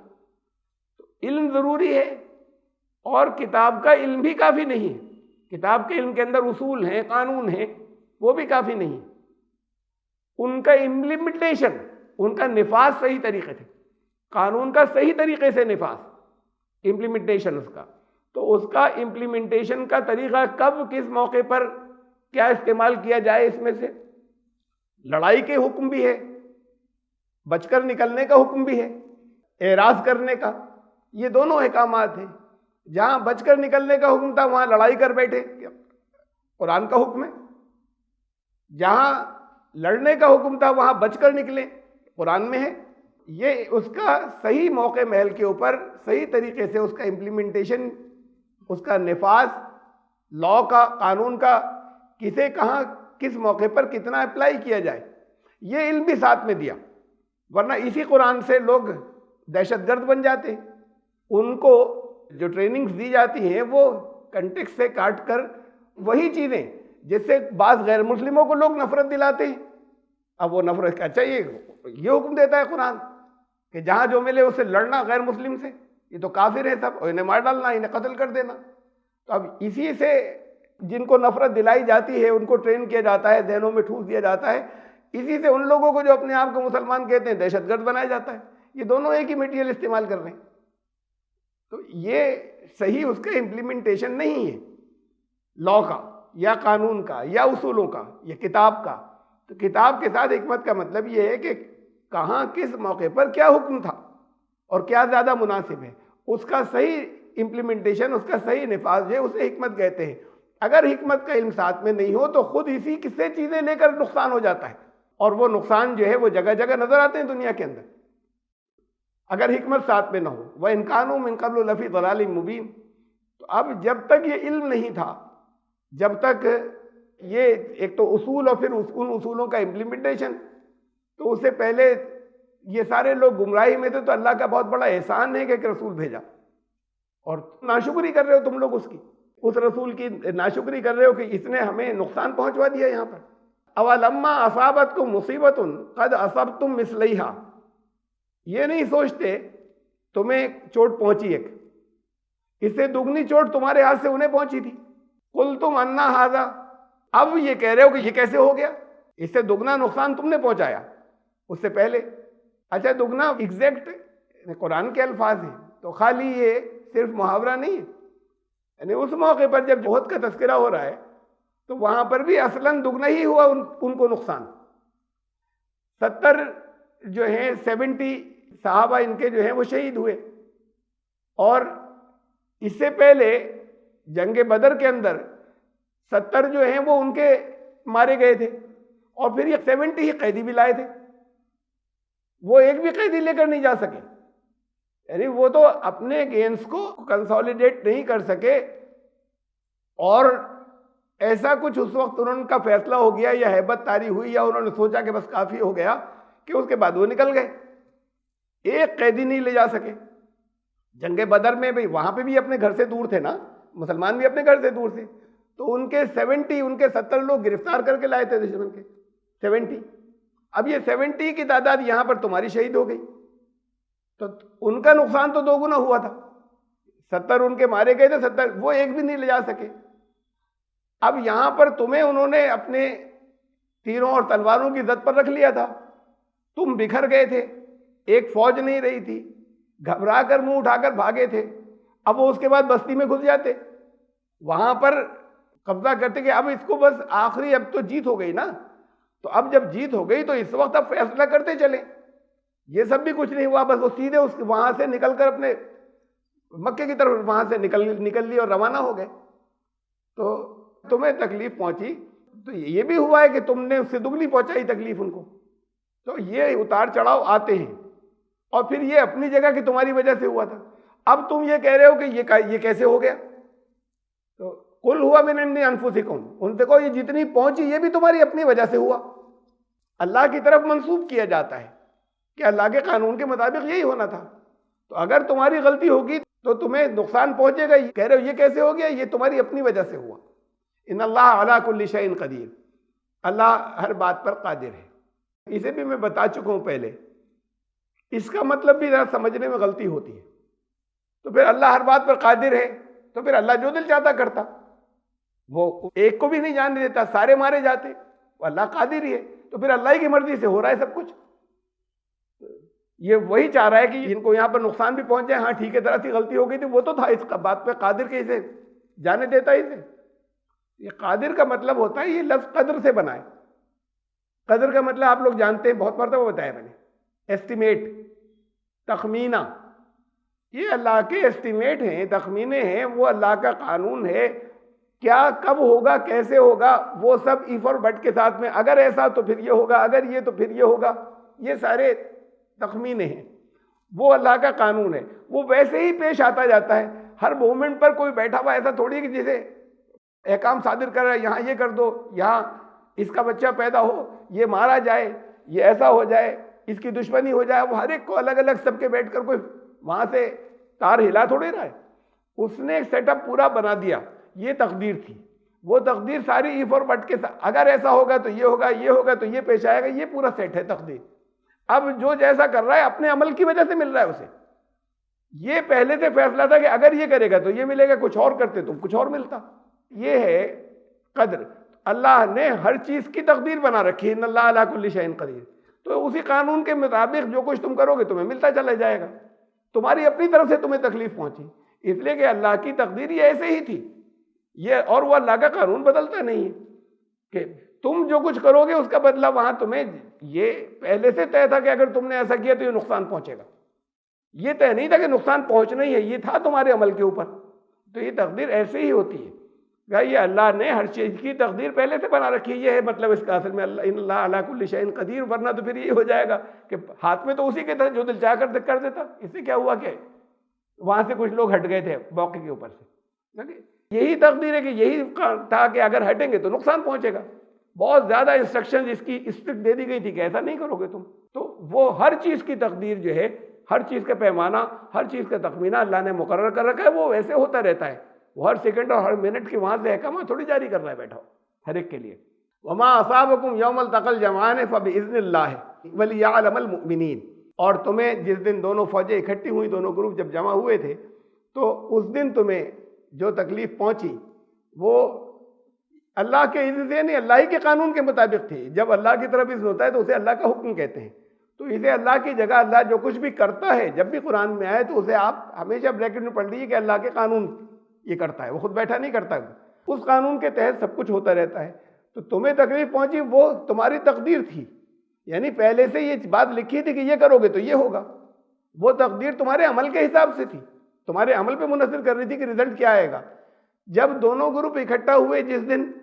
तो इल्म ज़रूरी है, और किताब का इल्म भी काफ़ी नहीं है। किताब के इल्म के अंदर उसूल हैं, कानून हैं, वो भी काफ़ी नहीं। उनका इम्प्लीमेंटेशन, उनका निफाज सही तरीके से, कानून का सही तरीके से निफाज, इम्प्लीमेंटेशन उसका, तो उसका इम्प्लीमेंटेशन का तरीका कब किस मौके पर क्या इस्तेमाल किया जाए, इसमें से लड़ाई के हुक्म भी है, बचकर निकलने का हुक्म भी है, एराज करने का, ये दोनों अहकामात हैं। जहां बचकर निकलने का हुक्म था वहां लड़ाई कर बैठे, कुरान का हुक्म है। जहां लड़ने का हुक्म था वहां बचकर निकले, कुरान में है। ये उसका सही मौके महल के ऊपर सही तरीके से उसका इम्प्लीमेंटेशन, उसका निफाज, लॉ का, कानून का, किसे कहाँ किस मौके पर कितना अप्लाई किया जाए, ये इल्म भी साथ में दिया। वरना इसी कुरान से लोग दहशतगर्द बन जाते। उनको जो ट्रेनिंग्स दी जाती हैं वो कंटेक्स्ट से काट कर वही चीज़ें जिससे बाज़ गैर मुस्लिमों को लोग नफरत दिलाते हैं। अब वो नफरत, अच्छा ये हुक्म देता है कुरान कि जहाँ जो मिले उससे लड़ना, गैर मुस्लिम से, ये तो काफिर है सब, और इन्हें मार डालना, इन्हें कत्ल कर देना। तो अब इसी से जिनको नफरत दिलाई जाती है, उनको ट्रेन किया जाता है, जहनों में ठूस दिया जाता है। इसी से उन लोगों को जो अपने आप को मुसलमान कहते हैं दहशतगर्द बनाया जाता है। ये दोनों एक ही मटीरियल इस्तेमाल कर रहे हैं। तो ये सही उसका इम्प्लीमेंटेशन नहीं है लॉ का या कानून का या उसूलों का या किताब का। तो किताब के साथ हिकमत का मतलब ये है कि कहाँ किस मौके पर क्या हुक्म था और क्या ज़्यादा मुनासिब है, उसका सही इम्प्लीमेंटेशन, उसका सही निफाज है, उसे हिकमत कहते हैं। अगर हिकमत का इल्म साथ में नहीं हो तो खुद इसी किससे चीज़ें लेकर नुकसान हो जाता है, और वो नुकसान जो है वो जगह जगह नजर आते हैं दुनिया के अंदर, अगर हिकमत साथ में ना हो। वह इनकानों मिन क़ब्ल लफ़ी ज़लालिम मुबीन। तो अब जब तक ये इल्म नहीं था, जब तक ये एक तो उसूल और फिर उन उसूलों का इम्प्लीमेंटेशन, तो उससे पहले ये सारे लोग गुमराही में थे, तो अल्लाह का बहुत बड़ा एहसान है कि एक रसूल भेजा, और नाशुक्री कर रहे हो तुम लोग उसकी, उस रसूल की नाशुक्री कर रहे हो कि इसने हमें नुकसान पहुंचवा दिया। यहाँ पर अवलम्मा असाबत को मुसीबतुन कद असबतुम मिसलैहा, ये नहीं सोचते तुम्हें चोट पहुंची एक, इससे दुगनी चोट तुम्हारे हाथ से उन्हें पहुंची थी। कुल तुम अन्ना हाजा, अब ये कह रहे हो कि ये कैसे हो गया, इससे दुगना नुकसान तुमने पहुंचाया उससे पहले। अच्छा, दुगना एग्जैक्ट कुरान के अल्फाज हैं, तो खाली ये सिर्फ मुहावरा नहीं है, यानी उस मौके पर जब जोहद का तस्करा हो रहा है तो वहां पर भी असलन दुगना ही हुआ उनको नुकसान। 70 जो है 70 सहाबा इनके जो है वो शहीद हुए, और इससे पहले जंग बदर के अंदर 70 जो हैं वो उनके मारे गए थे, और फिर ये 70 ही कैदी भी लाए थे, वो एक भी कैदी लेकर नहीं जा सके, यानी वो तो अपने गेंस को कंसोलिडेट नहीं कर सके, और ऐसा कुछ उस वक्त उनका फैसला हो गया या हैबत तारी हुई या उन्होंने सोचा कि बस काफी हो गया, कि उसके बाद वो निकल गए, एक कैदी नहीं ले जा सके। जंग बदर में भी वहां पे भी अपने घर से दूर थे ना, मुसलमान भी अपने घर से दूर थे, तो उनके 70 लोग गिरफ्तार करके लाए थे दुश्मन के 70। अब ये 70 की तादाद यहां पर तुम्हारी शहीद हो गई, तो उनका नुकसान तो दोगुना हुआ था। 70 उनके मारे गए थे, 70 वो एक भी नहीं ले जा सके। अब यहां पर तुम्हें उन्होंने अपने तीरों और तलवारों की जद पर रख लिया था, तुम बिखर गए थे, एक फौज नहीं रही थी, घबरा कर मुंह उठाकर भागे थे। अब वो उसके बाद बस्ती में घुस जाते, वहां पर कब्जा करते कि अब इसको बस आखिरी, अब तो जीत हो गई ना, तो अब जब जीत हो गई तो इस वक्त अब फैसला करते चले। ये सब भी कुछ नहीं हुआ, बस वो सीधे उस वहां से निकलकर अपने मक्के की तरफ वहां से निकल ली और रवाना हो गए। तो तुम्हें तकलीफ पहुंची, तो ये भी हुआ है कि तुमने उससे दुगनी पहुंचाई तकलीफ उनको। तो ये उतार चढ़ाव आते हैं, और फिर ये अपनी जगह की तुम्हारी वजह से हुआ था। अब तुम ये कह रहे हो कि ये कैसे हो गया, तो कुल हुआ मिन इंदी अनफुसिकुम, उनसे कहो ये जितनी पहुंची ये भी तुम्हारी अपनी वजह से हुआ। अल्लाह की तरफ मंसूब किया जाता है कि अल्लाह के कानून के मुताबिक यही होना था, तो अगर तुम्हारी गलती होगी तो तुम्हें नुकसान पहुंचेगा। कह रहे हो ये कैसे हो गया, ये तुम्हारी अपनी वजह से हुआ। इन्नल्लाह अला कुल्ली शैइन कदीर, अल्लाह हर बात पर कादिर है। इसे भी मैं बता चुका हूं पहले, इसका मतलब भी जरा समझने में गलती होती है। तो फिर अल्लाह हर बात पर कादिर है, तो फिर अल्लाह जो दिल चाहता करता, वो एक को भी नहीं जाने देता, सारे मारे जाते, वो अल्लाह कादिर ही है। तो फिर अल्लाह की मर्जी से हो रहा है सब कुछ। ये वही चाह रहा है कि इनको यहां पर नुकसान भी पहुंच जाए। हाँ ठीक है, जरा सी गलती हो गई थी, वो तो था, इसका बात पे कादिर के इसे जाने देता इसे। ये कादिर का मतलब होता है, ये लफ्ज कदर से बना है। कदर का मतलब आप लोग जानते हैं, बहुत मरतबा बताया मैंने, एस्टिमेट, तखमीना। ये अल्लाह के एस्टिमेट हैं, तखमीने हैं, वो अल्लाह का कानून है। क्या कब होगा, कैसे होगा, वो सब इफ और बट के साथ में, अगर ऐसा तो फिर ये होगा, अगर ये तो फिर ये होगा, ये सारे तखमीने हैं। वो अल्लाह का कानून है, वो वैसे ही पेश आता जाता है। हर मोमेंट पर कोई बैठा हुआ ऐसा थोड़ी कि जैसे एहकाम सादिर कर रहा है, यहाँ ये कर दो, यहाँ इसका बच्चा पैदा हो, ये मारा जाए, ये ऐसा हो जाए, इसकी दुश्मनी हो जाए। वो हर एक को अलग अलग सबके बैठकर कोई वहां से तार हिला थोड़ी रहा है, उसने एक सेटअप पूरा बना दिया। ये तकदीर थी, वो तकदीर सारी इफ और बट के साथ, अगर ऐसा होगा तो ये होगा, ये होगा तो ये पेश आएगा, ये पूरा सेट है तकदीर। अब जो जैसा कर रहा है अपने अमल की वजह से मिल रहा है उसे। ये पहले से फैसला था कि अगर ये करेगा तो ये मिलेगा, कुछ और करते तो कुछ और मिलता। ये है कदर। अल्लाह ने हर चीज की तकदीर बना रखी है, इन्नल्लाह अला कुल्ली शैइन कदीर। तो उसी कानून के मुताबिक जो कुछ तुम करोगे तुम्हें मिलता चला जाएगा। तुम्हारी अपनी तरफ से तुम्हें तकलीफ पहुंची, इसलिए कि अल्लाह की तकदीर ये ऐसे ही थी ये, और वो अल्लाह का कानून बदलता नहीं है कि तुम जो कुछ करोगे उसका बदला वहां तुम्हें, ये पहले से तय था कि अगर तुमने ऐसा किया तो ये नुकसान पहुंचेगा। ये तय नहीं था कि नुकसान पहुंचना ही है, ये था तुम्हारे अमल के ऊपर। तो ये तकदीर ऐसे ही होती है। भाई ये अल्लाह ने हर चीज़ की तकदीर पहले से बना रखी है, ये है मतलब इसका असल में अल्लाह इन्नल्लाह अला कुल्ली शैइन कदीर, वरना तो फिर ये हो जाएगा कि हाथ में तो उसी के था, जो दिल चाह कर देता। इससे क्या हुआ कि वहाँ से कुछ लोग हट गए थे मौके के ऊपर से। यही तकदीर है कि यही था कि अगर हटेंगे तो नुकसान पहुँचेगा। बहुत ज़्यादा इंस्ट्रक्शन इसकी स्ट्रिक्ट दे दी गई थी कि ऐसा नहीं करोगे तुम। तो वो हर चीज़ की तकदीर जो है, हर चीज़ का पैमाना, हर चीज़ का तखमीना अल्लाह ने मुकर्रर कर रखा है, वो वैसे होता रहता है। वो हर सेकंड और हर मिनट की वहाँ से अहकाम थोड़ी जारी कर रहा है बैठा हर एक के लिए। वमा असाबकुम यौमल तक़ल जमाअन फबिइज़्निल्लाह वलियअलमल मुमिनीन। और तुम्हें जिस दिन दोनों फौजें इकट्ठी हुई, दोनों ग्रुप जब जमा हुए थे, तो उस दिन तुम्हें जो तकलीफ़ पहुँची वो अल्लाह के इज़्न से नहीं, अल्लाह ही के कानून के मुताबिक थी। जब अल्लाह की तरफ इज़्न होता है तो उसे अल्लाह का हुक्म कहते हैं। तो इसे अल्लाह की जगह अल्लाह जो कुछ भी करता है, जब भी कुरान में आए तो उसे आप हमेशा ब्रैकेट में पढ़ लीजिए कि अल्लाह के कानून ये करता है, वो खुद बैठा नहीं करता, उस कानून के तहत सब कुछ होता रहता है। तो तुम्हें तकलीफ पहुंची वो तुम्हारी तकदीर थी, यानी पहले से ये बात लिखी थी कि ये करोगे तो ये होगा। वो तकदीर तुम्हारे अमल के हिसाब से थी, तुम्हारे अमल पे मुनसर कर रही थी कि रिजल्ट क्या आएगा। जब दोनों ग्रुप इकट्ठा हुए, जिस दिन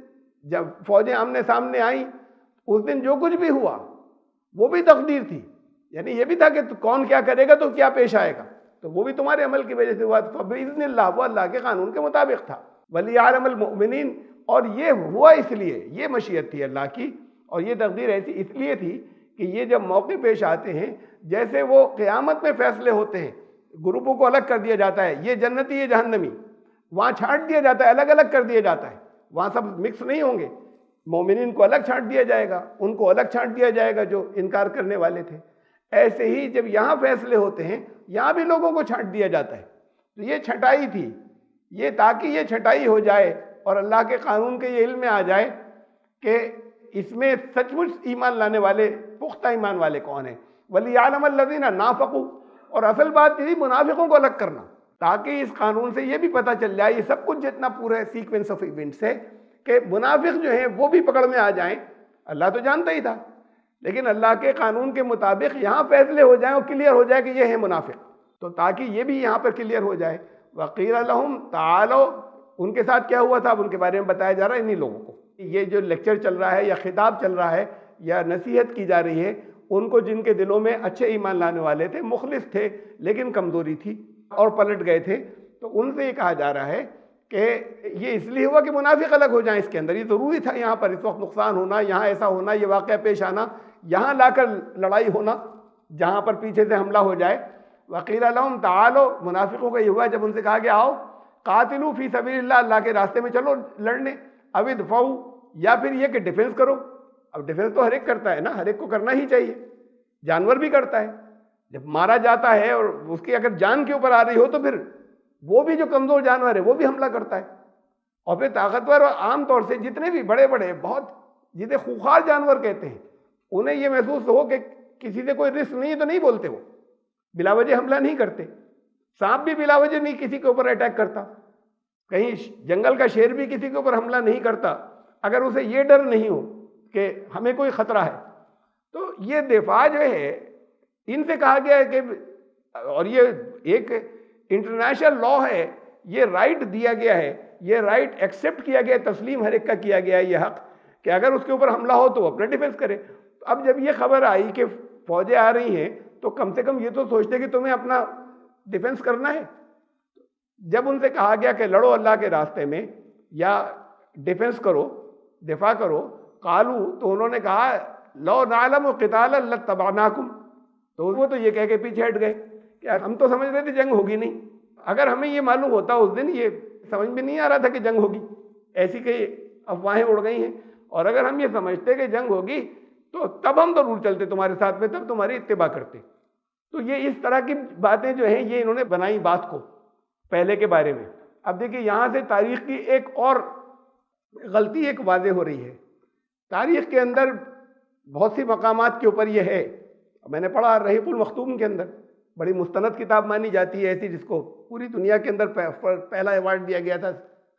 जब फौजें आमने सामने आई, उस दिन जो कुछ भी हुआ वो भी तकदीर थी, यानी ये भी था कि कौन क्या करेगा तो क्या पेश आएगा, तो वो भी तुम्हारे अमल की वजह से हुआ। तो बिइज़्निल्लाह, वो अल्लाह के कानून के मुताबिक था। वलियअलमल मुमिनीन, और ये हुआ इसलिए, ये मशीयत थी अल्लाह की, और ये तकदीर ऐसी इसलिए थी कि ये जब मौके पेश आते हैं, जैसे वो क़यामत में फैसले होते हैं, ग्रुपों को अलग कर दिया जाता है, ये जन्नती ये जहन्नमी, वहाँ छांट दिया जाता है, अलग अलग कर दिया जाता है, वहाँ सब मिक्स नहीं होंगे। मोमिनीन को अलग छांट दिया जाएगा, उनको अलग छांट दिया जाएगा जो इनकार करने वाले थे। ऐसे ही जब यहाँ फैसले होते हैं, यहाँ भी लोगों को छांट दिया जाता है। तो ये छटाई थी, ये ताकि ये छटाई हो जाए और अल्लाह के कानून के ये इल्म में आ जाए कि इसमें सचमुच ईमान लाने वाले, पुख्ता ईमान वाले कौन है। वलियअलमल लज़ीना नाफ़क़ू, और असल बात थी मुनाफिकों को अलग करना, ताकि इस कानून से ये भी पता चल जाए, ये सब कुछ जितना पूरा सीक्वेंस ऑफ इवेंट्स है, कि मुनाफिक जो हैं वो भी पकड़ में आ जाएं। अल्लाह तो जानता ही था, लेकिन अल्लाह के कानून के मुताबिक यहाँ फैसले हो जाएं और क्लियर हो जाए कि ये है मुनाफिक, तो ताकि ये भी यहाँ पर क्लियर हो जाए। वक़ील लहुम तालो, उनके साथ क्या हुआ था अब उनके बारे में बताया जा रहा है इन्हीं लोगों को। ये जो लेक्चर चल रहा है या खिताब चल रहा है या नसीहत की जा रही है, उनको जिनके दिलों में अच्छे ईमान लाने वाले थे, मुखलिस थे, लेकिन कमज़ोरी थी और पलट गए थे, तो उनसे ये कहा जा रहा है कि ये इसलिए हुआ कि मुनाफिक अलग हो जाएं इसके अंदर। ये ज़रूरी था यहाँ पर, इस वक्त नुकसान होना, यहाँ ऐसा होना, ये वाक़या पेश आना, यहाँ लाकर लड़ाई होना, जहाँ पर पीछे से हमला हो जाए। वक़ील लहुम तालो, मुनाफिकों का ये हुआ जब उनसे कहा कि आओ कातिलू फ़ी सबीलिल्लाह, अल्लाह के रास्ते में चलो लड़ने, अविदफ़ऊ, या फिर ये कि डिफेंस करो। अब डिफेंस तो हर एक करता है ना, हर एक को करना ही चाहिए, जानवर भी करता है। जब मारा जाता है और उसकी अगर जान के ऊपर आ रही हो तो फिर वो भी जो कमज़ोर जानवर है वो भी हमला करता है। और फिर ताकतवर और आम तौर से जितने भी बड़े बड़े बहुत जिसे खूंखार जानवर कहते हैं, उन्हें ये महसूस हो कि किसी से कोई रिस्क नहीं है तो नहीं बोलते, वो बिलावजह हमला नहीं करते। सांप भी बिलावजह नहीं किसी के ऊपर अटैक करता, कहीं जंगल का शेर भी किसी के ऊपर हमला नहीं करता अगर उसे ये डर नहीं हो कि हमें कोई ख़तरा है। तो ये दिफा जो है, इनसे कहा गया है कि, और ये एक इंटरनेशनल लॉ है, ये राइट दिया गया है, ये राइट एक्सेप्ट किया गया है, तस्लीम हर एक का किया गया है ये हक़ कि अगर उसके ऊपर हमला हो तो वो अपना डिफेंस करे। तो अब जब ये खबर आई कि फ़ौजें आ रही हैं, तो कम से कम ये तो सोचते कि तुम्हें अपना डिफेंस करना है। जब उनसे कहा गया कि लड़ो अल्लाह के रास्ते में या डिफेंस करो, दिफा करो, कालू, तो उन्होंने कहा लो नालम क़ितालन लत्तबअनाकुम, तो वो तो ये कह के पीछे हट गए कि हम तो समझ रहे थे जंग होगी नहीं। अगर हमें ये मालूम होता उस दिन, ये समझ में नहीं आ रहा था कि जंग होगी, ऐसी कई अफवाहें उड़ गई हैं। और अगर हम ये समझते कि जंग होगी तो तब हम ज़रूर चलते तुम्हारे साथ में, तब तुम्हारी इत्तिबा करते। तो ये इस तरह की बातें जो हैं ये इन्होंने बनाई बात को पहले के बारे में। अब देखिए यहाँ से तारीख़ की एक और गलती एक वाज़े हो रही है। तारीख़ के अंदर बहुत सी मकामात के ऊपर यह है, मैंने पढ़ा रहीकुल मखतूम के अंदर, बड़ी मुस्तनद किताब मानी जाती है ऐसी, जिसको पूरी दुनिया के अंदर पहला अवार्ड दिया गया था,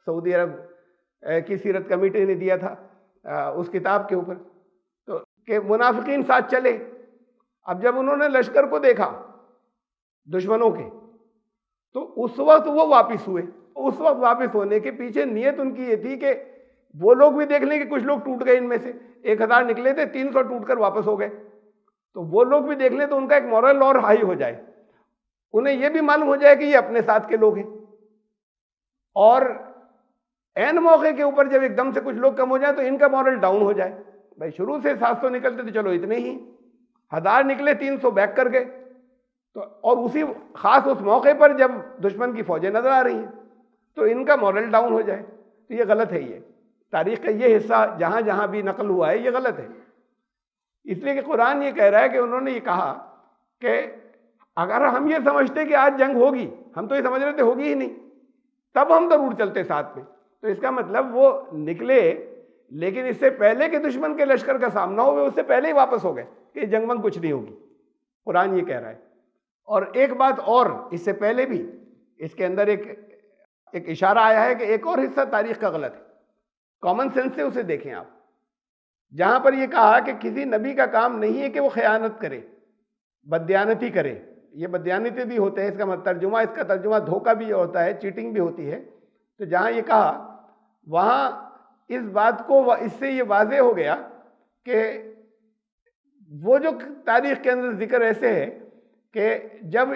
सऊदी अरब की सीरत कमेटी ने दिया था उस किताब के ऊपर, तो कि मुनाफिकीन साथ चले। अब जब उन्होंने लश्कर को देखा दुश्मनों के, तो उस वक्त वो वापिस हुए। उस वक्त वापस होने के पीछे नियत उनकी ये थी कि वो लोग भी देख लें कि कुछ लोग टूट गए, इनमें से 1000 निकले थे, 300 टूट कर वापस हो गए, तो वो लोग भी देख लें तो उनका एक मॉरल और हाई हो जाए, उन्हें ये भी मालूम हो जाए कि ये अपने साथ के लोग हैं। और एन मौके के ऊपर जब एकदम से कुछ लोग कम हो जाए तो इनका मॉरल डाउन हो जाए। भाई शुरू से 700 निकलते थे, चलो इतने ही, 1000 निकले, 300 बैक कर गए, तो और उसी खास उस मौके पर जब दुश्मन की फौजें नजर आ रही हैं तो इनका मॉरल डाउन हो जाए, तो ये गलत है। ये तारीख का ये हिस्सा जहां जहां भी नकल हुआ है ये गलत है। इसलिए कि कुरान ये कह रहा है कि उन्होंने ये कहा कि अगर हम ये समझते कि आज जंग होगी, हम तो ये समझ रहे थे होगी ही नहीं, तब हम जरूर चलते साथ में। तो इसका मतलब वो निकले, लेकिन इससे पहले कि दुश्मन के लश्कर का सामना हो, वे उससे पहले ही वापस हो गए कि जंग वंग कुछ नहीं होगी। कुरान ये कह रहा है। और एक बात और, इससे पहले भी इसके अंदर एक इशारा आया है कि एक और हिस्सा तारीख का गलत है। कॉमन सेंस से उसे देखें आप, जहां पर यह कहा कि किसी नबी का काम नहीं है कि वो खयानत करे, बदयानती करे। ये बदयानती भी होते हैं, इसका तर्जुमा धोखा भी होता है, चीटिंग भी होती है। तो जहां ये कहा वहां इस बात को, इससे ये वाज़ेह हो गया कि वो जो तारीख के अंदर जिक्र ऐसे है कि जब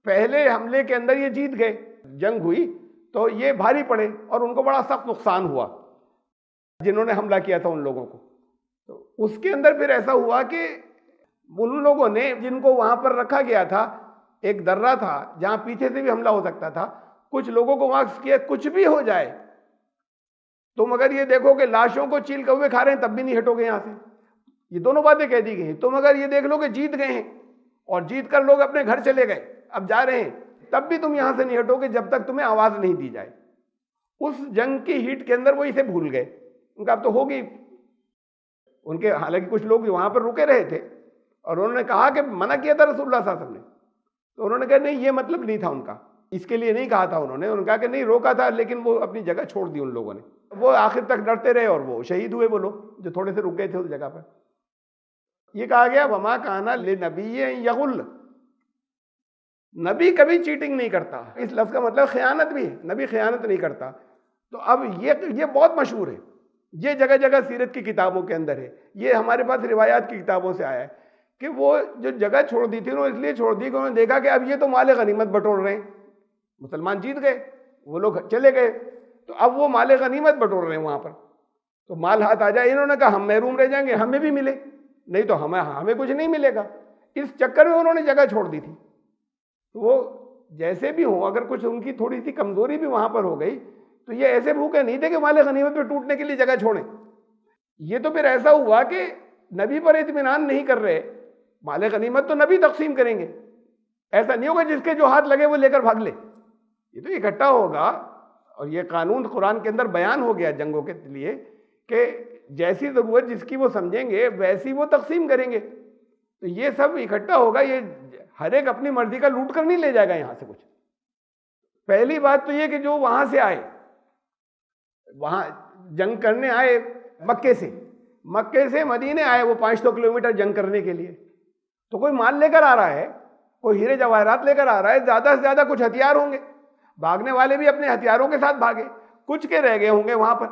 पहले हमले के अंदर ये जीत गए, जंग हुई तो ये भारी पड़े और उनको बड़ा सख्त नुकसान हुआ जिन्होंने हमला किया था उन लोगों को। तो उसके अंदर फिर ऐसा हुआ कि उन लोगों ने, जिनको वहां पर रखा गया था, एक दर्रा था जहां पीछे से भी हमला हो सकता था, कुछ लोगों को वहां किया कुछ भी हो जाए तुम अगर ये देखो कि लाशों को चील कौवे खा रहे हैं तब भी नहीं हटोगे यहां से। ये दोनों बातें कह दी गई। तुम अगर ये देख लो कि जीत गए हैं और जीत कर लोग अपने घर चले गए, अब जा रहे हैं, तब भी तुम यहां से नहीं हटोगे जब तक तुम्हें आवाज नहीं दी जाए। उस जंग की हीट के अंदर वो इसे भूल गए, उनका अब तो होगी। उनके हालांकि कुछ लोग वहां पर रुके रहे थे और उन्होंने कहा कि मना किया था रसूलुल्लाह सल्लल्लाहु अलैहि वसल्लम ने, तो उन्होंने कहा नहीं, ये मतलब नहीं था उनका, इसके लिए नहीं कहा था उन्होंने कहा कि नहीं, रोका था, लेकिन वो अपनी जगह छोड़ दी उन लोगों ने। वो आखिर तक डरते रहे और वो शहीद हुए, वो लोग जो थोड़े से रुक गए थे उस जगह पर। ये कहा गया वमा काना ले नबी यगुल, नबी कभी चीटिंग नहीं करता। इस लफ्ज का मतलब खयानत भी है, नबी खयानत नहीं करता। तो अब ये बहुत मशहूर है, ये जगह जगह सीरत की किताबों के अंदर है, ये हमारे पास रिवायात की किताबों से आया है कि वो जो जगह छोड़ दी थी उन्होंने इसलिए छोड़ दी कि उन्होंने देखा कि अब ये तो माल गनीमत बटोर रहे हैं, मुसलमान जीत गए, वो लोग चले गए, तो अब वो माल गनीमत बटोर रहे हैं वहां पर, तो माल हाथ आ जाए। इन्होंने कहा हम महरूम रह जाएंगे, हमें भी मिले, नहीं तो हमें कुछ नहीं मिलेगा। इस चक्कर में उन्होंने जगह छोड़ दी थी। तो वो जैसे भी हो, अगर कुछ उनकी थोड़ी सी कमजोरी भी वहां पर हो गई तो ये ऐसे भूखे नहीं थे कि माल गनीमत पे टूटने के लिए जगह छोड़ें। ये तो फिर ऐसा हुआ कि नबी पर इत्मीनान नहीं कर रहे, माल गनीमत तो नबी तकसीम करेंगे, ऐसा नहीं होगा जिसके जो हाथ लगे वो लेकर भाग ले, ये तो इकट्ठा होगा। और ये कानून कुरान के अंदर बयान हो गया जंगों के लिए कि जैसी जरूरत जिसकी वो समझेंगे वैसी वो तकसीम करेंगे। तो ये सब इकट्ठा होगा, ये हर एक अपनी मर्जी का लूट कर नहीं ले जाएगा यहां से कुछ। पहली बात तो ये कि जो वहां से आए, वहां जंग करने आए मक्के से मदीने आए, वो 500 किलोमीटर जंग करने के लिए, तो कोई माल लेकर आ रहा है, कोई हीरे जवाहरात लेकर आ रहा है, ज्यादा से ज्यादा कुछ हथियार होंगे, भागने वाले भी अपने हथियारों के साथ भागे, कुछ के रह गए होंगे वहां पर,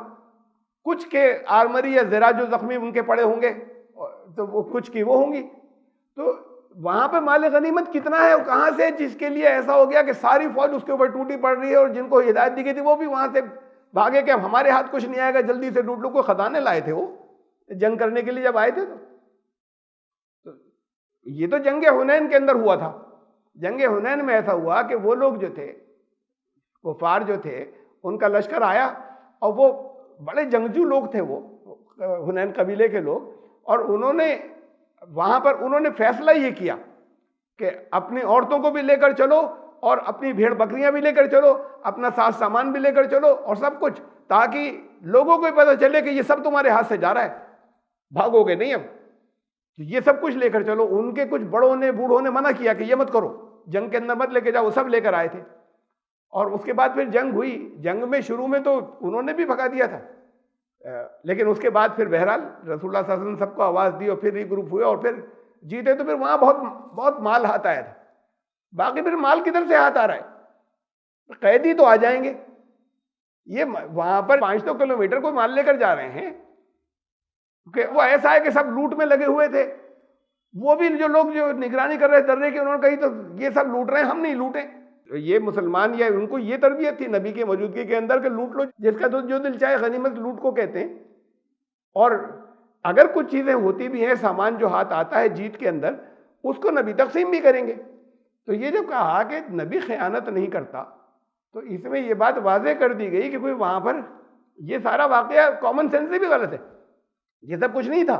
कुछ के आर्मरी या जरा जो जख्मी उनके पड़े होंगे, तो वो कुछ की वो होंगी। तो वहां पर माल गनीमत कितना है, कहां से, जिसके लिए ऐसा हो गया कि सारी फौज उसके ऊपर टूटी पड़ रही है, और जिनको हिदायत दी गई थी वो भी वहां से भागे कि अब हमारे हाथ कुछ नहीं आएगा, जल्दी से लूट लो। को खजाने लाए थे वो जंग करने के लिए जब आए थे। तो ये तो जंगे हुनैन के अंदर हुआ था। जंगे हुनैन में ऐसा हुआ कि वो लोग जो थे, कुफार जो थे, उनका लश्कर आया और वो बड़े जंगजू लोग थे, वो हुनैन कबीले के लोग, और उन्होंने वहां पर उन्होंने फैसला ये किया कि अपनी औरतों को भी लेकर चलो और अपनी भेड़ बकरियां भी लेकर चलो, अपना साज सामान भी लेकर चलो और सब कुछ, ताकि लोगों को पता चले कि ये सब तुम्हारे हाथ से जा रहा है, भागोगे नहीं। अब ये सब कुछ लेकर चलो। उनके कुछ बड़ों ने, बूढ़ों ने मना किया कि ये मत करो, जंग के अंदर मत लेके जाओ, सब लेकर आए थे। और उसके बाद फिर जंग हुई। जंग में शुरू में तो उन्होंने भी भगा दिया था, लेकिन उसके बाद फिर बहरहाल रसूलुल्लाह सल्लल्लाहु अलैहि वसल्लम सबको आवाज दी और फिर रीग्रुप हुए और फिर जीते। तो फिर वहां बहुत बहुत माल हाथ आया था। बाकी फिर माल किधर से हाथ आ रहा है, कैदी तो आ जाएंगे, ये वहां पर 500 किलोमीटर कोई माल लेकर जा रहे हैं कि वो ऐसा है कि सब लूट में लगे हुए थे। वो भी जो लोग जो निगरानी कर रहे थे दर्रे की, उन्होंने कही तो ये सब लूट रहे हैं, हम नहीं लूटे। ये मुसलमान या उनको ये तरबियत थी नबी की मौजूदगी के अंदर कि लूट लो, जिसका तो जो दिल चाहे, गनीमत लूट को कहते हैं। और अगर कुछ चीजें होती भी हैं, सामान जो हाथ आता है जीत के अंदर, उसको नबी तकसीम भी करेंगे। तो ये जब कहा कि नबी खयानत नहीं करता, तो इसमें ये बात वाज़ेह कर दी गई कि कोई वहां पर ये सारा वाकया कॉमन सेंस से भी गलत है, ये सब कुछ नहीं था।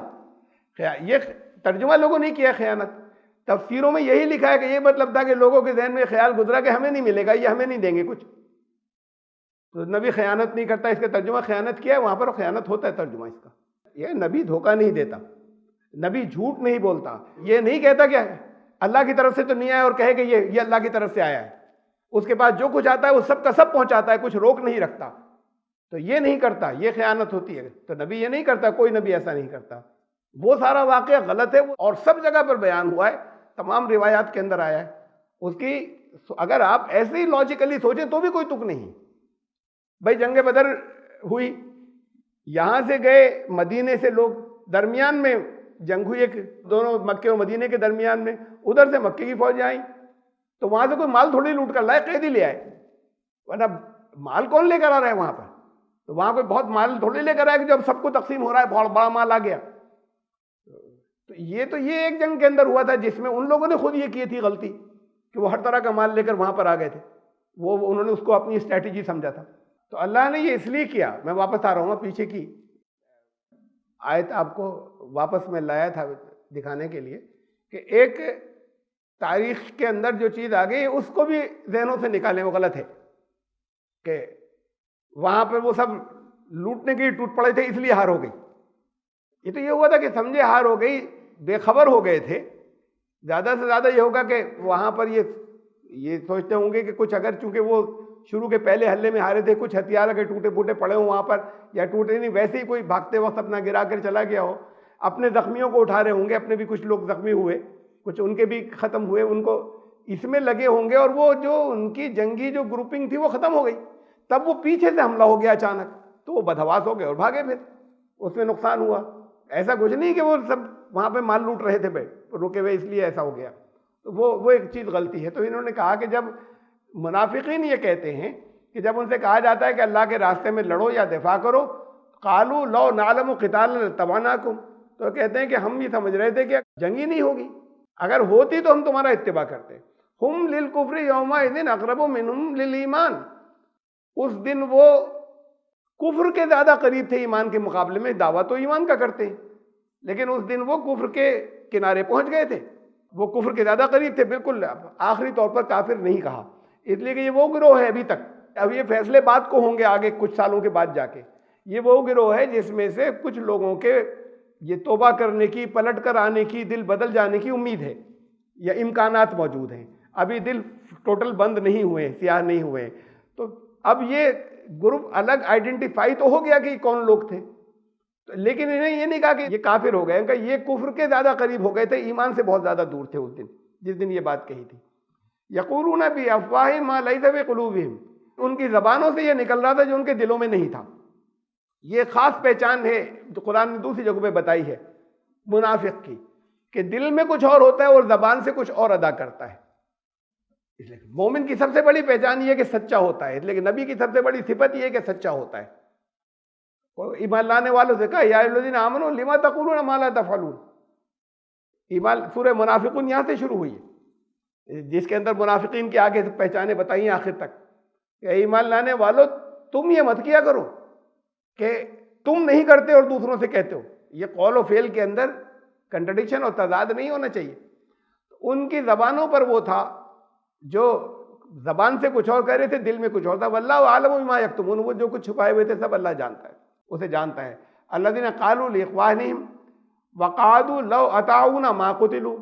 ये तर्जुमा लोगों ने किया खयानत। तफसीरों में यही लिखा है कि ये मतलब था कि लोगों के जहन में ख्याल गुजरा कि हमें नहीं मिलेगा, ये हमें नहीं देंगे कुछ, तो नबी खयानत नहीं करता, इसका तर्जुमा खयानत किया है, वहां पर खयानत होता है तर्जुमा इसका। ये नबी धोखा नहीं देता, नबी झूठ नहीं बोलता, ये नहीं कहता कि अल्लाह की तरफ से तो नहीं आया और कहे कि ये अल्लाह की तरफ से आया है। उसके पास जो कुछ आता है वो सब का सब पहुंचाता है, कुछ रोक नहीं रखता। तो ये नहीं करता, ये खयानत होती है। तो नबी ये नहीं करता, कोई नबी ऐसा नहीं करता। वो सारा वाकया गलत है और सब जगह पर बयान हुआ है, तमाम रिवायात के अंदर आया है। उसकी अगर आप ऐसे ही लॉजिकली सोचें तो भी कोई तुक नहीं। भाई जंग बदर हुई, यहां से गए मदीने से लोग, दरमियान में जंग हुई, एक दोनों मक्के और मदीने के दरमियान में, उधर से मक्के की फौज आई, तो वहां से कोई माल थोड़ी लूट कर लाए, कैदी ले आए। वरना माल कौन लेकर आ रहा है वहां पर? तो वहां कोई बहुत माल थोड़ी लेकर आया कि जब सबको तकसीम हो रहा है बहुत बड़ा माल आ गया। तो ये एक जंग के अंदर हुआ था जिसमें उन लोगों ने खुद ये की थी गलती कि वो हर तरह का माल लेकर वहां पर आ गए थे। वो उन्होंने उसको अपनी स्ट्रैटेजी समझा था। तो अल्लाह ने ये इसलिए किया, मैं वापस आ रहा हूँ पीछे की आयत आपको वापस में लाया था दिखाने के लिए कि एक तारीख के अंदर जो चीज़ आ गई उसको भी जहनों से निकालें, वो गलत है कि वहां पर वो सब लूटने के लिए टूट पड़े थे इसलिए हार हो गई। ये तो ये हुआ था कि समझे हार हो गई, बेखबर हो गए थे। ज़्यादा से ज़्यादा ये होगा कि वहां पर ये सोचते होंगे कि कुछ अगर चूंकि वो शुरू के पहले हल्ले में हारे थे, कुछ हथियार अगर टूटे फूटे पड़े हो वहां पर, या टूटे नहीं वैसे ही कोई भागते वक्त अपना गिरा कर चला गया हो, अपने जख्मियों को उठा रहे होंगे, अपने भी कुछ लोग जख्मी हुए, कुछ उनके भी खत्म हुए, उनको इसमें लगे होंगे, और वो जो उनकी जंगी जो ग्रुपिंग थी वो खत्म हो गई। तब वो पीछे से हमला हो गया अचानक, तो वो बदहवास हो गए और भागे, फिर उसमें नुकसान हुआ। ऐसा कुछ नहीं कि वो सब वहां पे माल लूट रहे थे भाई, रुके हुए इसलिए ऐसा हो गया। तो वो एक चीज़ गलती है। तो इन्होंने कहा कि जब मुनाफिकीन ये कहते हैं कि जब उनसे कहा जाता है कि अल्लाह के रास्ते में लड़ो या दिफा करो, कालू लो नालम क़िताल तबानाकुम, तो कहते हैं कि हम ये समझ रहे थे कि जंग ही नहीं होगी, अगर होती तो हम तुम्हारा इत्तिबा करते। हुम लिल कुफ्रि यौमाइदिन अक़रबु मिनहुम लिल ईमान, उस दिन वो कुफ्र के ज़्यादा करीब थे ईमान के मुकाबले में। दावा तो ईमान का करते हैं, लेकिन उस दिन वो कुफ्र के किनारे पहुंच गए थे, वो कुफ्र के ज़्यादा करीब थे, बिल्कुल आखिरी तौर पर काफिर नहीं कहा। इसलिए कि ये वो गिरोह है अभी तक, अब ये फैसले बाद को होंगे आगे कुछ सालों के बाद जाके, ये वो गिरोह है जिसमें से कुछ लोगों के ये तौबा करने की, पलट कर आने की, दिल बदल जाने की उम्मीद है या इम्कानात मौजूद हैं। अभी दिल टोटल बंद नहीं हुए, सियाह नहीं हुए। तो अब ये ग्रुप अलग आइडेंटिफाई तो हो गया कि कौन लोग थे, तो लेकिन इन्हें ये नहीं कहा कि ये काफिर हो गए, उनका ये कुफ्र के ज़्यादा करीब हो गए थे, ईमान से बहुत ज़्यादा दूर थे उस दिन जिस दिन ये बात कही थी। यक़ूलून भी अफ़वाहिम मा लैसा फ़ी क़ुलूबिहिम, उनकी ज़बानों से ये निकल रहा था जो उनके दिलों में नहीं था। ये ख़ास पहचान है जो कुरान ने दूसरी जगह पे बताई है मुनाफिक की, कि दिल में कुछ और होता है और ज़बान से कुछ और अदा करता है। इसलिए मोमिन की सबसे बड़ी पहचान ये है कि सच्चा होता है, लेकिन नबी की सबसे बड़ी सिफत ये है कि सच्चा होता है। और ईमान लाने वालों से कहा या अय्युहल्लज़ीना आमनू लिमा तक़ूलूना मा ला तफ़अलून। ईमान सूरह मुनाफिकून यहाँ से शुरू हुई है, जिसके अंदर मुनाफिकीन के आगे पहचाने बताई आखिर तक। ईमान लाने वालों, तुम ये मत किया करो कि तुम नहीं करते और दूसरों से कहते हो। ये कौल और फेल के अंदर कंट्रडिक्शन और तज़ाद नहीं होना चाहिए। उनकी ज़बानों पर वो था जो ज़बान से कुछ और कह रहे थे, दिल में कुछ और था। वल्लाहु आलमु बिमा यक्तुमून, वो जो कुछ छुपाए हुए थे सब अल्लाह जानता है, उसे जानता है। अल्लज़ीना क़ालू लिइख़वानिहिम वक़ादू लौ अताऊना मा क़ुतिलू,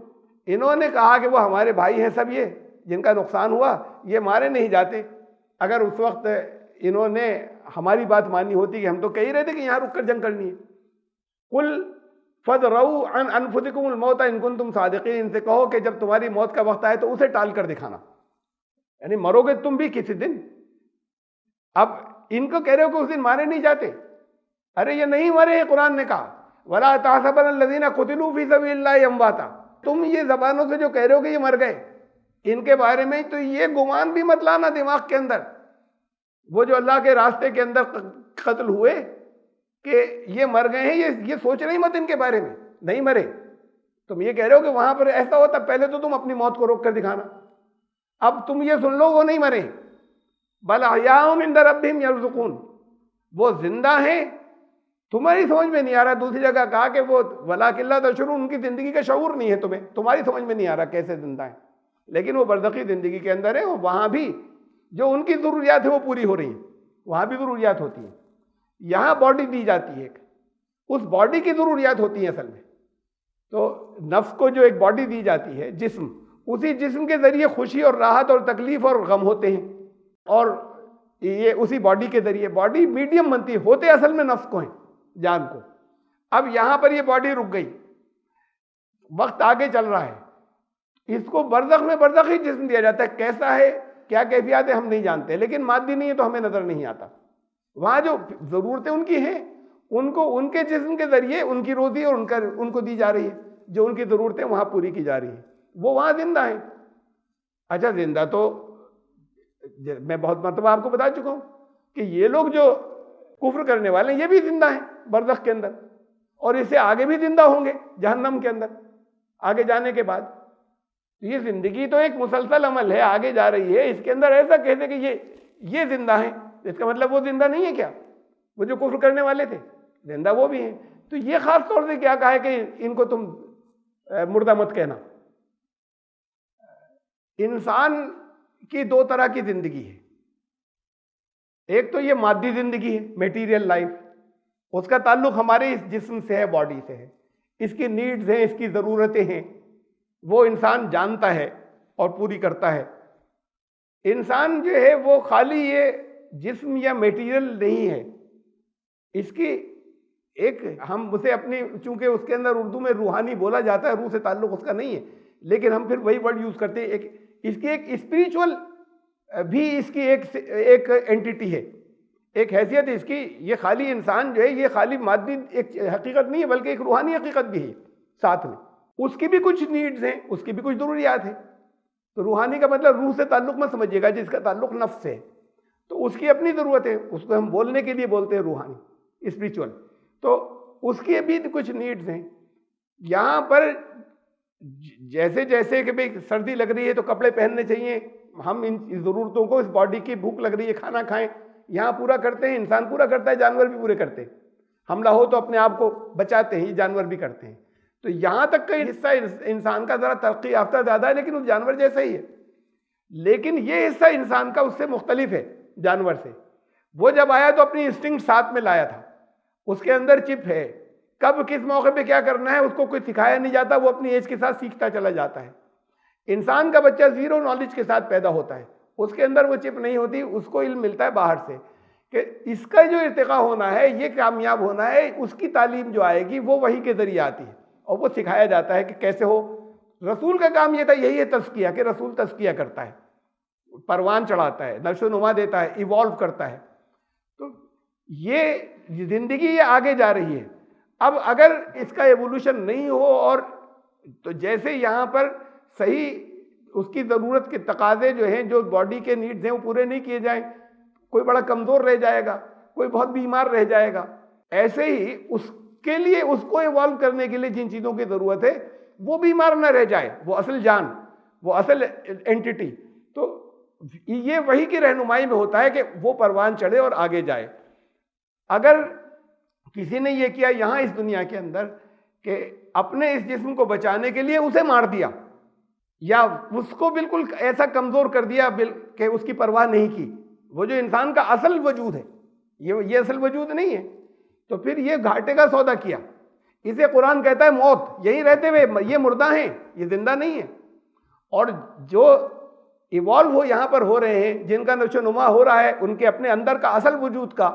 इन्होंने कहा कि वो हमारे भाई हैं सब, ये जिनका नुकसान हुआ ये मारे नहीं जाते। अगर उस वक्त इन्होंने हमारी बात मानी होती कि हम तो कह ही रहे थे कि यहाँ रुक कर जंग करनी है। कुल फ़दरऊ अन अनफुसिकुमुल मौत इन कुंतुम सादिक़ीन, इनसे कहो कि जब तुम्हारी मौत का वक्त आए तो उसे टाल कर दिखाना, यानी मरोगे तुम भी किसी दिन। अब इनको कह रहे हो कि उस दिन मारे नहीं जाते। अरे ये नहीं मरे हैं, कुरान ने कहा वला तहसबन्नल्लज़ीना कुतिलू फी सबीलिल्लाहि अमवाता। तुम ये जबानों से जो कह रहे हो कि ये मर गए, इनके बारे में तो ये गुमान भी मत लाना दिमाग के अंदर। वो जो अल्लाह के रास्ते के अंदर कत्ल हुए कि ये मर गए हैं, ये सोच रही मत इनके बारे में, नहीं मरे। तुम ये कह रहे हो कि वहां पर ऐसा होता, पहले तो तुम अपनी मौत को रोक कर दिखाना। अब तुम ये सुन लो वो नहीं मरे, बल अहयाउन इंद रब्बिहिम यरज़ुकून, वो जिंदा हैं, तुम्हारी समझ में नहीं आ रहा। दूसरी जगह कहा कि वो वलाकिल्ला तशऊरून, उनकी जिंदगी का शऊर नहीं है तुम्हें, तुम्हारी समझ में नहीं आ रहा कैसे जिंदा है, लेकिन वो बरज़खी जिंदगी के अंदर है। वहां भी जो उनकी ज़रूरियात है वो पूरी हो रही हैं, वहां भी ज़रूरियात होती हैं। यहाँ बॉडी दी जाती है, उस बॉडी की ज़रूरियात होती हैं असल में। तो नफ्स को जो एक बॉडी दी जाती है, जिस्म, उसी जिस्म के जरिए खुशी और राहत और तकलीफ और गम होते हैं, और ये उसी बॉडी के जरिए बॉडी मीडियम बनती है, होते असल में नफ्स को हैं, जान को। अब यहां पर ये बॉडी रुक गई, वक्त आगे चल रहा है, इसको बरज़ख में बरज़खी जिस्म दिया जाता है। कैसा है, क्या कैफियत है हम नहीं जानते, लेकिन मादी नहीं है तो हमें नजर नहीं आता। वहां जो जरूरतें उनकी हैं, उनको उनके जिस्म के जरिए उनकी रोजी और उनको दी जा रही है, जो उनकी जरूरतें वहां पूरी की जा रही है, वो वहां जिंदा है। अच्छा, जिंदा तो मैं बहुत मरतबा आपको बता चुका हूं कि ये लोग जो कुफ्र करने वाले हैं, ये भी जिंदा हैं बरज़ख के अंदर, और इससे आगे भी जिंदा होंगे जहन्नम के अंदर आगे जाने के बाद। ये जिंदगी तो एक मुसलसल अमल है, आगे जा रही है। इसके अंदर ऐसा कहते कि ये जिंदा है, इसका मतलब वो जिंदा नहीं है क्या? वो जो कुफ्र करने वाले थे जिंदा वो भी हैं। तो ये खास तौर से क्या कहा है कि इनको तुम मुर्दा मत कहना। इंसान की दो तरह की जिंदगी है, एक तो ये मादी जिंदगी है, मेटीरियल लाइफ, उसका ताल्लुक हमारे इस जिस्म से है, बॉडी से है, इसकी नीड्स हैं, इसकी ज़रूरतें हैं, वो इंसान जानता है और पूरी करता है। इंसान जो है वो खाली ये जिस्म या मेटीरियल नहीं है, इसकी एक हम उसे अपनी, चूंकि उसके अंदर उर्दू में रूहानी बोला जाता है, रूह से ताल्लुक उसका नहीं है, लेकिन हम फिर वही वर्ड यूज करते हैं। इसकी एक स्पिरिचुअल भी इसकी एक एंटिटी है, एक हैसियत इसकी। ये खाली इंसान जो है ये खाली मादी एक हकीकत नहीं है, बल्कि एक रूहानी हकीकत भी है साथ में। उसकी भी कुछ नीड्स हैं, उसकी भी कुछ ज़रूरियात हैं। तो रूहानी का मतलब रूह से ताल्लुक मत समझिएगा, जिसका ताल्लुक नफ्स से है, तो उसकी अपनी ज़रूरत है, उसको हम बोलने के लिए बोलते हैं रूहानी, स्पिरिचुअल। तो उसकी भी कुछ नीड्स हैं। यहाँ पर जैसे जैसे कि भाई सर्दी लग रही है तो कपड़े पहनने चाहिए, हम इन ज़रूरतों को, इस बॉडी की भूख लग रही है खाना खाएं, यहाँ पूरा करते हैं, इंसान पूरा करता है, जानवर भी पूरे करते हैं। हमला हो तो अपने आप को बचाते हैं, ये जानवर भी करते हैं। तो यहाँ तक का हिस्सा इंसान का ज़रा तरक्की याफ्ता ज़्यादा है, लेकिन उस जानवर जैसा ही है। लेकिन ये हिस्सा इंसान का उससे मुख्तलिफ है जानवर से। वो जब आया तो अपनी इंस्टिंक्ट साथ में लाया था, उसके अंदर चिप है, कब किस मौके पे क्या करना है उसको कोई सिखाया नहीं जाता, वो अपनी एज के साथ सीखता चला जाता है। इंसान का बच्चा जीरो नॉलेज के साथ पैदा होता है, उसके अंदर वो चिप नहीं होती, उसको इल्म मिलता है बाहर से कि इसका जो इर्तिका होना है, ये कामयाब होना है, उसकी तालीम जो आएगी वो वही के जरिए आती है, और वो सिखाया जाता है कि कैसे हो। रसूल का काम ये था, यही है तज़किया, कि रसूल तज़किया करता है, परवान चढ़ाता है, नशोनुमा देता है, इवॉल्व करता है। तो ये जिंदगी ये आगे जा रही है। अब अगर इसका एवोल्यूशन नहीं हो, और तो जैसे यहाँ पर सही उसकी ज़रूरत के तकाजे जो हैं, जो बॉडी के नीड्स हैं, वो पूरे नहीं किए जाएं, कोई बड़ा कमज़ोर रह जाएगा, कोई बहुत बीमार रह जाएगा। ऐसे ही उसके लिए, उसको इवॉल्व करने के लिए जिन चीज़ों की ज़रूरत है वो बीमार न रह जाए, वो असल जान, वो असल एंटिटी, तो ये वही की रहनुमाई में होता है कि वो परवान चढ़े और आगे जाए। अगर किसी ने ये किया यहाँ इस दुनिया के अंदर कि अपने इस जिस्म को बचाने के लिए उसे मार दिया, या उसको बिल्कुल ऐसा कमज़ोर कर दिया कि उसकी परवाह नहीं की, वो जो इंसान का असल वजूद है, ये असल वजूद नहीं है, तो फिर ये घाटे का सौदा किया। इसे कुरान कहता है मौत, यही रहते हुए ये मुर्दा हैं, ये जिंदा नहीं है। और जो इवॉल्व हो यहाँ पर हो रहे हैं, जिनका नशोनुमा हो रहा है उनके अपने अंदर का असल वजूद का,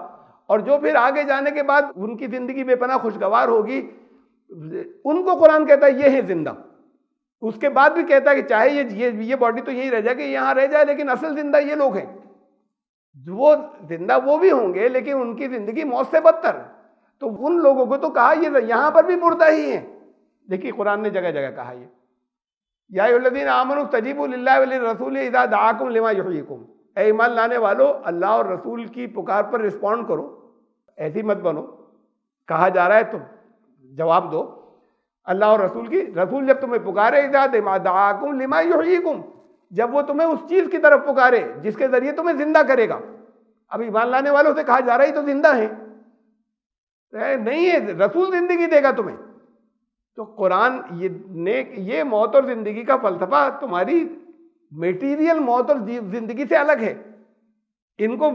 और जो फिर आगे जाने के बाद उनकी ज़िंदगी बेपनाह खुशगवार होगी, उनको कुरान कहता है ये है जिंदा। उसके बाद भी कहता है कि चाहे ये बॉडी तो यहीं रह जाएगी, यहाँ रह जाए, लेकिन असल जिंदा ये लोग हैं वो जिंदा वो भी होंगे लेकिन उनकी जिंदगी मौत से बदतर। तो उन लोगों को तो कहा ये यहां पर भी मुर्दा ही है। देखिए कुरान ने जगह जगह कहा ये, या अय्युहल्लज़ीना आमनू इस्तजीबू लिल्लाहि व लिर्रसूली इज़ा दआकुम लिमा युहयिकुम, ऐ ईमान लाने वालों अल्लाह और रसूल की पुकार पर रिस्पॉन्ड करो, ऐसी मत बनो। कहा जा रहा है तो जवाब दो। अल्लाह और रसूल की, रसूल जब तुम्हें पुकारे, इज़ा दआकुम लिमा युहयिकुम, जब वो तुम्हें उस चीज की तरफ पुकारे जिसके जरिए तुम्हें जिंदा करेगा। अब ईमान लाने वालों से कहा जा रहा है तो जिंदा है नहीं है, रसूल जिंदगी देगा तुम्हें। तो कुरान ये मौत और जिंदगी का फलसफा तुम्हारी मेटीरियल मौत और जिंदगी से अलग है। इनको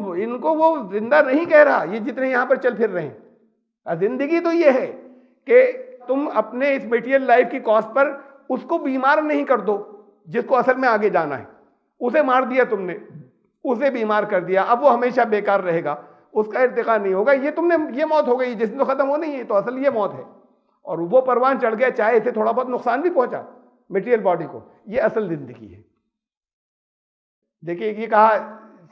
वो जिंदा नहीं कह रहा, ये जितने यहां पर चल फिर रहे हैं। जिंदगी तो ये है कि तुम अपने इस मेटीरियल लाइफ की कॉस्ट पर उसको बीमार नहीं कर दो जिसको असल में आगे जाना है। उसे मार दिया तुमने, उसे बीमार कर दिया, अब वो हमेशा बेकार रहेगा, उसका इर्तिका नहीं होगा, ये तुमने, ये मौत हो गई जिसमें तो खत्म हो नहीं है। तो असल ये मौत है और वो परवान चढ़ गया, चाहे इसे थोड़ा बहुत नुकसान भी पहुंचा मटेरियल बॉडी को, ये असल जिंदगी है। देखिए ये कहा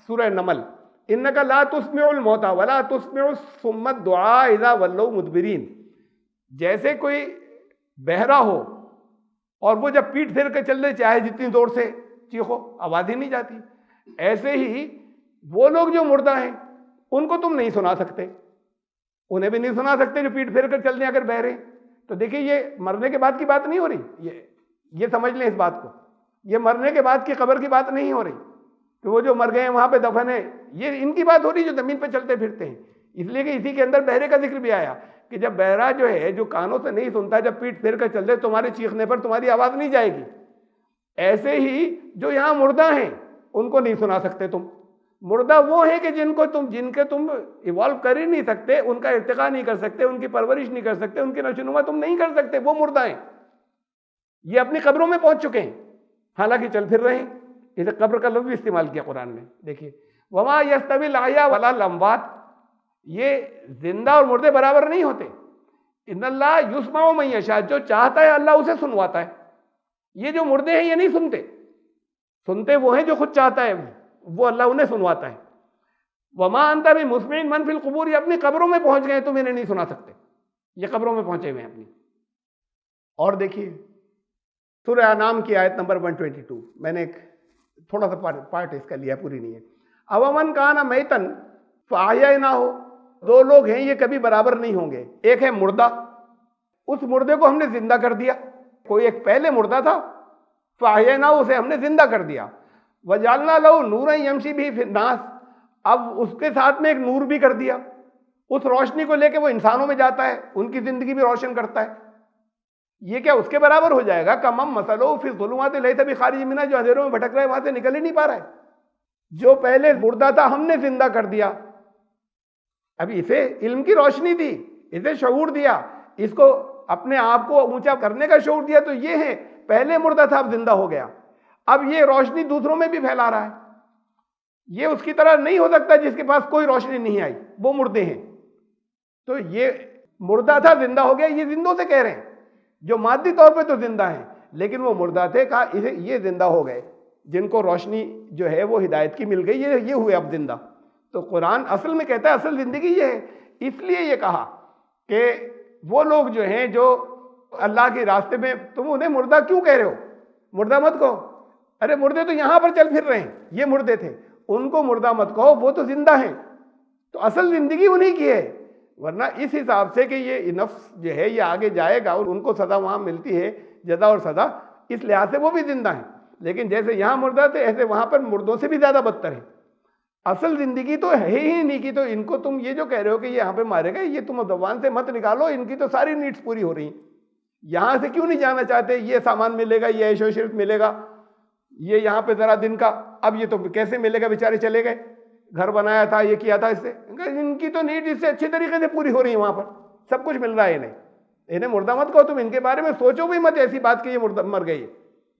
सूरह नमल, इन्नका ला तुस्मिउल मौता वला तुस्मिउस सुम्मत दुआ इज़ा वल्लौ मुदबिरीन। जैसे कोई बहरा हो और वो जब पीठ फेर कर चल रहे, चाहे जितनी जोर से चीखो आवाज ही नहीं जाती, ऐसे ही वो लोग जो मुर्दा हैं उनको तुम नहीं सुना सकते, उन्हें भी नहीं सुना सकते जो पीठ फेर कर चल रहे अगर बहरे। तो देखिए ये मरने के बाद की बात नहीं हो रही, ये समझ लें इस बात को, ये मरने के बाद की कब्र की बात नहीं हो रही कि वो जो मर गए हैं वहां पे दफन है, ये इनकी बात हो रही जो जमीन पे चलते फिरते हैं। इसलिए कि इसी के अंदर बहरे का जिक्र भी आया कि जब बहरा जो है, जो कानों से नहीं सुनता, जब पीठ फेर कर चल रहे तुम्हारे चीखने पर तुम्हारी आवाज नहीं जाएगी। ऐसे ही जो यहाँ मुर्दा हैं उनको नहीं सुना सकते तुम। मुर्दा वो है कि जिनके तुम इवॉल्व कर ही नहीं सकते, उनका इर्तिका नहीं कर सकते, उनकी परवरिश नहीं कर सकते, उनकी नशोनुमा तुम नहीं कर सकते, वो मुर्दा हैं। ये अपनी कब्रों में पहुंच चुके हैं, हालांकि चल फिर रहे हैं। इसे कब्र का लफ्ज़ भी इस्तेमाल किया कुरान में। देखिए वमा यस्तविल अहया वला लम्वात, ये जिंदा और मुर्दे बराबर नहीं होते। इन्नल्लाह युस्माउ मन यशा, जो चाहता है अल्लाह उसे सुनवाता है। ये जो मुर्दे हैं ये नहीं सुनते, सुनते वो हैं जो खुद चाहता है, वो अल्लाह उन्हें सुनवाता है। वमा अंता भी मुस्मिन मन फिल कुबूर, ये अपनी कब्रों में पहुंच गए, तुम इन्हें नहीं सुना सकते, ये कब्रों में पहुंचे हुए हैं अपनी। और देखिए सूरह अनाम की आयत नंबर 122, मैंने एक थोड़ा सा पार्ट इसका लिया, पूरी नहीं है। अवमन काना मैतन फाया ना हो, दो लोग हैं ये कभी बराबर नहीं होंगे। एक है मुर्दा, उस मुर्दे को हमने जिंदा कर दिया। कोई एक पहले मुर्दा था, फाया ना, उसे हमने जिंदा कर दिया। वजालना लहू नूरन यमशी भी फिन्नास, अब उसके साथ में एक नूर भी कर दिया, उस रोशनी को लेके वो इंसानों में जाता है, उनकी जिंदगी भी रोशन करता है। ये क्या उसके बराबर हो जाएगा? कमम मसलो फिर ज़ुलुमात लैसा बिखारिज मिन्हा, जो अंधेरों में भटक रहा है वहां से निकल ही नहीं पा रहा है। जो पहले मुर्दा था हमने जिंदा कर दिया, अभी इसे इल्म की रोशनी दी, इसे शऊर दिया, इसको अपने आप को ऊंचा करने का शऊर दिया। तो ये है पहले मुर्दा था अब जिंदा हो गया, अब ये रोशनी दूसरों में भी फैला रहा है। ये उसकी तरह नहीं हो सकता जिसके पास कोई रोशनी नहीं आई, वो मुर्दे हैं। तो ये मुर्दा था जिंदा हो गया, ये जिंदों से कह रहे हैं जो मादी तौर पे तो जिंदा हैं, लेकिन वो मुर्दा थे, कहा इसे ये जिंदा हो गए, जिनको रोशनी जो है वो हिदायत की मिल गई, ये हुए अब जिंदा। तो कुरान असल में कहता है असल जिंदगी ये है। इसलिए ये कहा कि वो लोग जो हैं जो अल्लाह के रास्ते में, तुम उन्हें मुर्दा क्यों कह रहे हो? मुर्दा मत कहो, अरे मुर्दे तो यहां पर चल फिर रहे हैं, ये मुर्दे थे, उनको मुर्दा मत कहो, वो तो जिंदा हैं। तो असल जिंदगी उन्हीं की है। वरना इस हिसाब से कि ये नफ्स जो है ये आगे जाएगा और उनको सदा वहां मिलती है, जजा और सदा, इस लिहाज से वो भी जिंदा हैं। लेकिन जैसे यहां मुर्दा थे ऐसे वहां पर मुर्दों से भी ज्यादा बदतर है। असल जिंदगी तो है ही नहीं कि तो इनको तुम ये जो कह रहे हो कि ये यहाँ पे मारे गए, ये तुम जबान से मत निकालो, इनकी तो सारी नीड्स पूरी हो रही। यहां से क्यों नहीं जाना चाहते? ये सामान मिलेगा, ये ऐशो इशरत मिलेगा, ये यहाँ पे जरा दिन का, अब ये तो कैसे मिलेगा? बेचारे चले गए, घर बनाया था, ये किया था, इससे इनकी तो नीड इससे अच्छी तरीके से पूरी हो रही है, वहां पर सब कुछ मिल रहा है इन्हें मुर्दा मत कहो। तुम इनके बारे में सोचो भी मत ऐसी बात कि ये मुर्दा मर गई।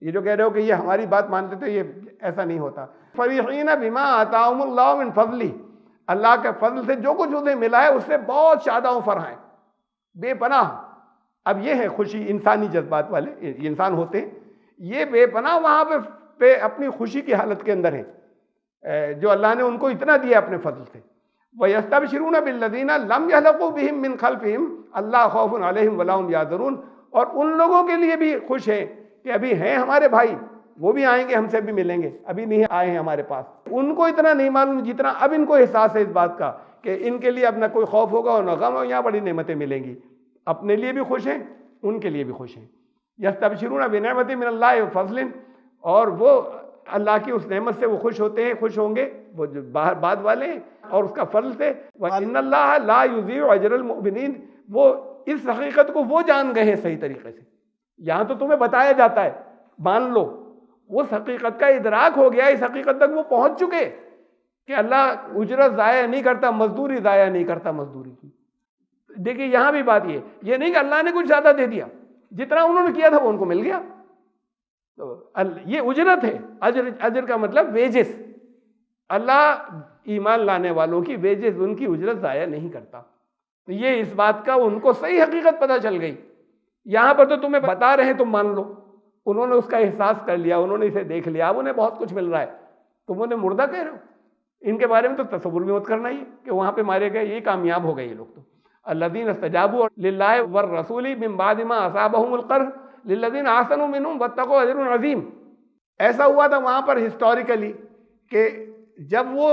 ये जो कह रहे हो कि ये हमारी बात मानते, तो ये ऐसा नहीं होता। फरीहीन बिमा आताहुमुल्लाहु मिन फज़ली, अल्लाह के फजल से जो कुछ उन्हें मिला है उससे बहुत शादा फरहाएं, बेपनाह। अब ये है खुशी, इंसानी जज्बात वाले इंसान होते हैं, ये बेपनाह वहां पे अपनी खुशी की हालत के अंदर है। जो अल्लाह ने उनको इतना दिया अपने फजल से। वयस्तबशिरून बिल्लज़ीना लम यहलक़ू बिहिम मिन खल्फ़िहिम अल्ला खौफ़ुन अलैहिम वला हुम याज़रून, और उन लोगों के लिए भी खुश है कि अभी हैं हमारे भाई, वो भी आएंगे, हमसे भी मिलेंगे, अभी नहीं आए हैं हमारे पास। उनको इतना नहीं मालूम जितना अब इनको एहसास है इस बात का कि इनके लिए अब ना कोई खौफ होगा और न गम, और यहाँ बड़ी नेमतें मिलेंगी। अपने लिए भी खुश हैं, उनके लिए भी खुश हैं। यस्तबशिरून बिनिअमतिन मिनल्लाहि व फज़लिन, और वो अल्लाह की उस नेमत से वो खुश होते हैं, खुश होंगे वो जो बाद वाले हैं, और उसका फजल से। व इन्नल्लाह ला युज़ीउ अजरल मुमिनीन, वो इस हकीकत को वो जान गए हैं सही तरीके से। यहाँ तो तुम्हें बताया जाता है, मान लो, उस हकीकत का इदराक हो गया, इस हकीकत तक वो पहुंच चुके कि अल्लाह उजरत ज़ाया नहीं करता, मजदूरी ज़ाया नहीं करता मजदूरी की। देखिए यहाँ भी बात ये नहीं कि अल्लाह ने कुछ ज़्यादा दे दिया, जितना उन्होंने किया था वो उनको मिल गया। तो ये उजरत है, अजर का मतलब वेजेस। अल्लाह ईमान लाने वालों की वेजेस, उनकी उजरत ज़ाया नहीं करता। तो ये इस बात का उनको सही हकीकत पता चल गई। यहाँ पर तो तुम्हें बता रहे हैं, तुम मान लो, उन्होंने उसका एहसास कर लिया, उन्होंने इसे देख लिया, अब उन्हें बहुत कुछ मिल रहा है, तुम उन्हें मुर्दा कह रहे हो। इनके बारे में तो तसव्वुर भी मत करना ही कि वहाँ पे मारे गए, ये कामयाब हो गए ये लोग। तो अल्लज़ीना इस्तजाबू लिल्लाहि वर रसूली मिन बादि मा असाबहुमुल कर्ह लिल्लज़ीना ahsanu मिनहुम वत्तक़ू अजरुन अज़ीम। ऐसा हुआ था वहाँ पर हिस्टोरिकली कि जब वो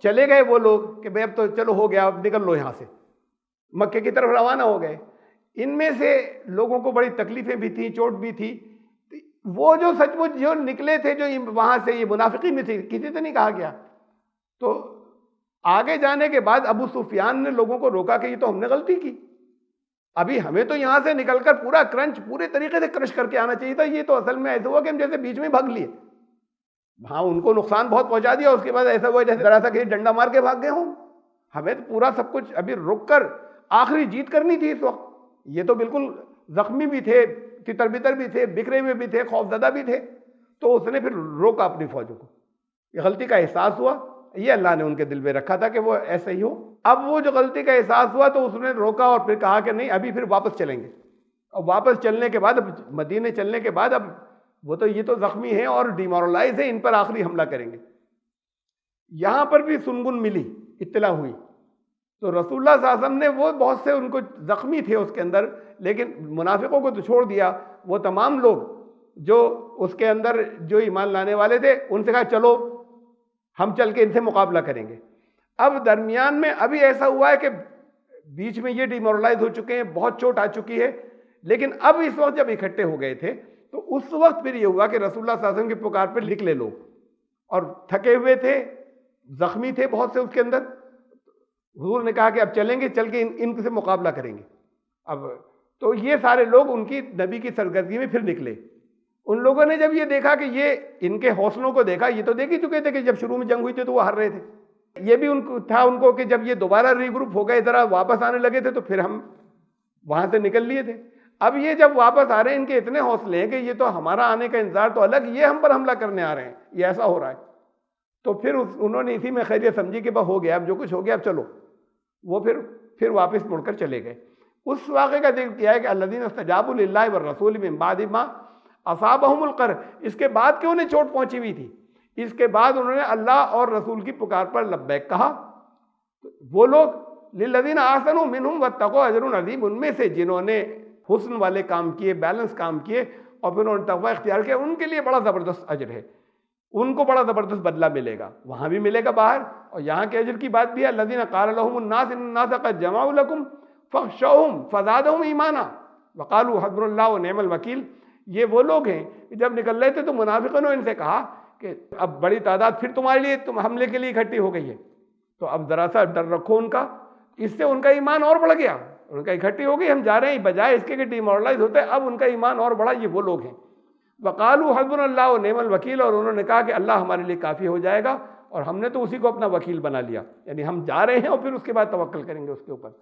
चले गए वो लोग कि भाई अब तो चलो हो गया, अब निकल लो यहाँ से, मक्के की तरफ रवाना हो गए। इनमें से लोगों को बड़ी तकलीफें भी थी, चोट भी थी। वो जो सचमुच जो निकले थे, जो वहाँ से, ये मुनाफिकी में थे, किसी से नहीं कहा गया। तो आगे जाने के बाद अबू सुफियान ने लोगों को रोका कि ये तो हमने गलती की, अभी हमें तो यहाँ से निकलकर पूरा क्रंच पूरे तरीके से क्रश करके आना चाहिए था। ये तो असल में ऐसा हुआ कि हम जैसे बीच में भाग लिए। हाँ, उनको नुकसान बहुत पहुंचा दिया, उसके बाद ऐसा हुआ जैसे जरा सा कहीं डंडा मार के भाग गए हों। हमें तो पूरा सब कुछ अभी रुक कर आखिरी जीत करनी थी इस वक्त। ये तो बिल्कुल जख्मी भी थे, तितर बितर भी थे, बिखरे हुए भी थे, खौफजदा भी थे। तो उसने फिर रोका अपनी फौजों को। ये गलती का एहसास हुआ, ये अल्लाह ने उनके दिल में रखा था कि वो ऐसे ही हो। अब वो जो गलती का एहसास हुआ तो उसने रोका और फिर कहा कि नहीं, अभी फिर वापस चलेंगे। और वापस चलने के बाद, मदीने चलने के बाद, अब वो तो ये तो जख्मी हैं और डिमोरलाइज है, इन पर आखिरी हमला करेंगे। यहाँ पर भी सुनगुन मिली, इत्तला हुई। तो रसूलुल्लाह सल्लल्लाहु अलैहि वसल्लम ने वो बहुत से उनको जख्मी थे उसके अंदर, लेकिन मुनाफिकों को तो छोड़ दिया। वो तमाम लोग जो उसके अंदर जो ईमान लाने वाले थे, उनसे कहा चलो हम चल के इनसे मुकाबला करेंगे। अब दरमियान में अभी ऐसा हुआ है कि बीच में ये डिमोरलाइज हो चुके हैं, बहुत चोट आ चुकी है। लेकिन अब इस वक्त जब इकट्ठे हो गए थे तो उस वक्त फिर ये हुआ कि रसूलुल्लाह सल्लल्लाहु अलैहि वसल्लम की पुकार पर निकले लोग, और थके हुए थे, जख्मी थे बहुत से उसके अंदर। हुजूर ने कहा कि अब चलेंगे, चल के इनसे मुकाबला करेंगे। अब तो ये सारे लोग उनकी नबी की सरगर्दी में फिर निकले। उन लोगों ने जब ये देखा कि ये इनके हौसलों को देखा, ये तो देख ही चुके थे कि जब शुरू में जंग हुई थी तो वो हार रहे थे। ये भी उनको था उनको कि जब ये दोबारा रीग्रुप हो गए, जरा वापस आने लगे थे, तो फिर हम वहां से निकल लिए थे। अब ये जब वापस आ रहे हैं, इनके इतने हौसले हैं कि ये तो हमारा आने का इंतजार तो अलग, ये हम पर हमला करने आ रहे हैं, ये ऐसा हो रहा है। तो फिर उन्होंने इसी में खैरियत समझी कि बस हो गया, अब जो कुछ हो गया अब चलो। वो फिर वापस मुड़कर चले गए। उस वाक़े का जिक्र किया है कि अल्लज़ीना इस्तजाबू लिल्लाहि वर रसूली मिन बादि मा असाबहुमुल कर्ह। इसके बाद क्यों उन्हें चोट पहुंची हुई थी, इसके बाद उन्होंने अल्लाह और रसूल की पुकार पर लब्बैक कहा। वो लोग लिल्लज़ीना ahsanu मिनहुम वत्तक़ू अजरुन अज़ीम, उनमें से जिन्होंने हुस्न वाले काम किए, बैलेंस काम किए और फिर उन्होंने तक़वा इख्तियार किया, उनके लिए बड़ा ज़बरदस्त अजर है, उनको बड़ा ज़बरदस्त बदला मिलेगा, वहाँ भी मिलेगा बाहर। और यहाँ के अजर की बात भी है, अल्लज़ीना क़ाला लहुमुन्नास इन्नन्नास क़द जमअू लकुम फ़ख़शौहुम फ़ज़ादहुम ईमाना वक़ालू हस्बुनल्लाहु व निअमल वकील। ये वो लोग हैं कि जब निकल रहे थे तो मुनाफिकों ने इनसे कहा कि अब बड़ी तादाद फिर तुम्हारे लिए, तुम हमले के लिए इकट्ठी हो गई है, तो अब ज़रा सा डर रखो उनका। इससे उनका ईमान और बढ़ गया, उनका इकट्ठी हो गई, हम जा रहे हैं, बजाय इसके कि डिमोरलाइज होते हैं, अब उनका ईमान और बढ़ा। ये वो लोग हैं। वक़ालू हस्बुनल्लाहु व निअमल वकील, और उन्होंने कहा कि अल्लाह हमारे लिए काफ़ी हो जाएगा, और हमने तो उसी को अपना वकील बना लिया, यानी हम जा रहे हैं और फिर उसके बाद तवक्कल करेंगे उसके ऊपर।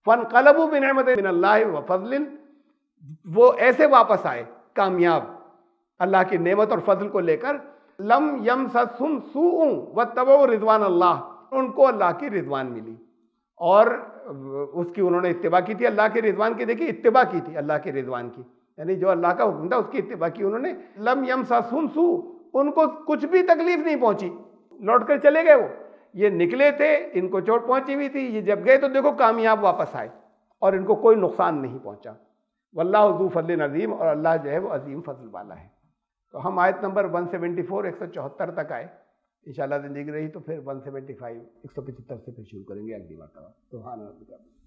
फ़नक़लबू बिनिअमतिन मिनल्लाहि व फ़ज़लिन, वो ऐसे वापस आए कामयाब अल्लाह की नेमत और फजल को लेकर। लम यमससहुम सूअ वत्तबऊ रिज़वान अल्लाह, उनको अल्लाह की रिज़वान मिली और उसकी उन्होंने इत्तिबा की थी, अल्लाह के रिज़वान की। देखिए इत्तिबा की थी अल्लाह के रिज़वान की, यानी जो अल्लाह का हुक्म था उसकी इत्तिबा की उन्होंने। लम यमससहुम सूअ, उनको कुछ भी तकलीफ नहीं पहुंची, लौट कर चले गए। वो ये निकले थे, इनको चोट पहुंची हुई थी, ये जब गए तो देखो कामयाब वापस आए और इनको कोई नुकसान नहीं पहुंचा। वल्लाहु ज़ू फज़्लिन अज़ीम, और अल्लाह जो है वो अजीम फजल वाला है। तो हम आयत नंबर 174 174 तक आए। इंशाल्लाह ज़िंदगी रही तो फिर 175 175 से फिर शुरू करेंगे अगली बार। सुभान अल्लाह।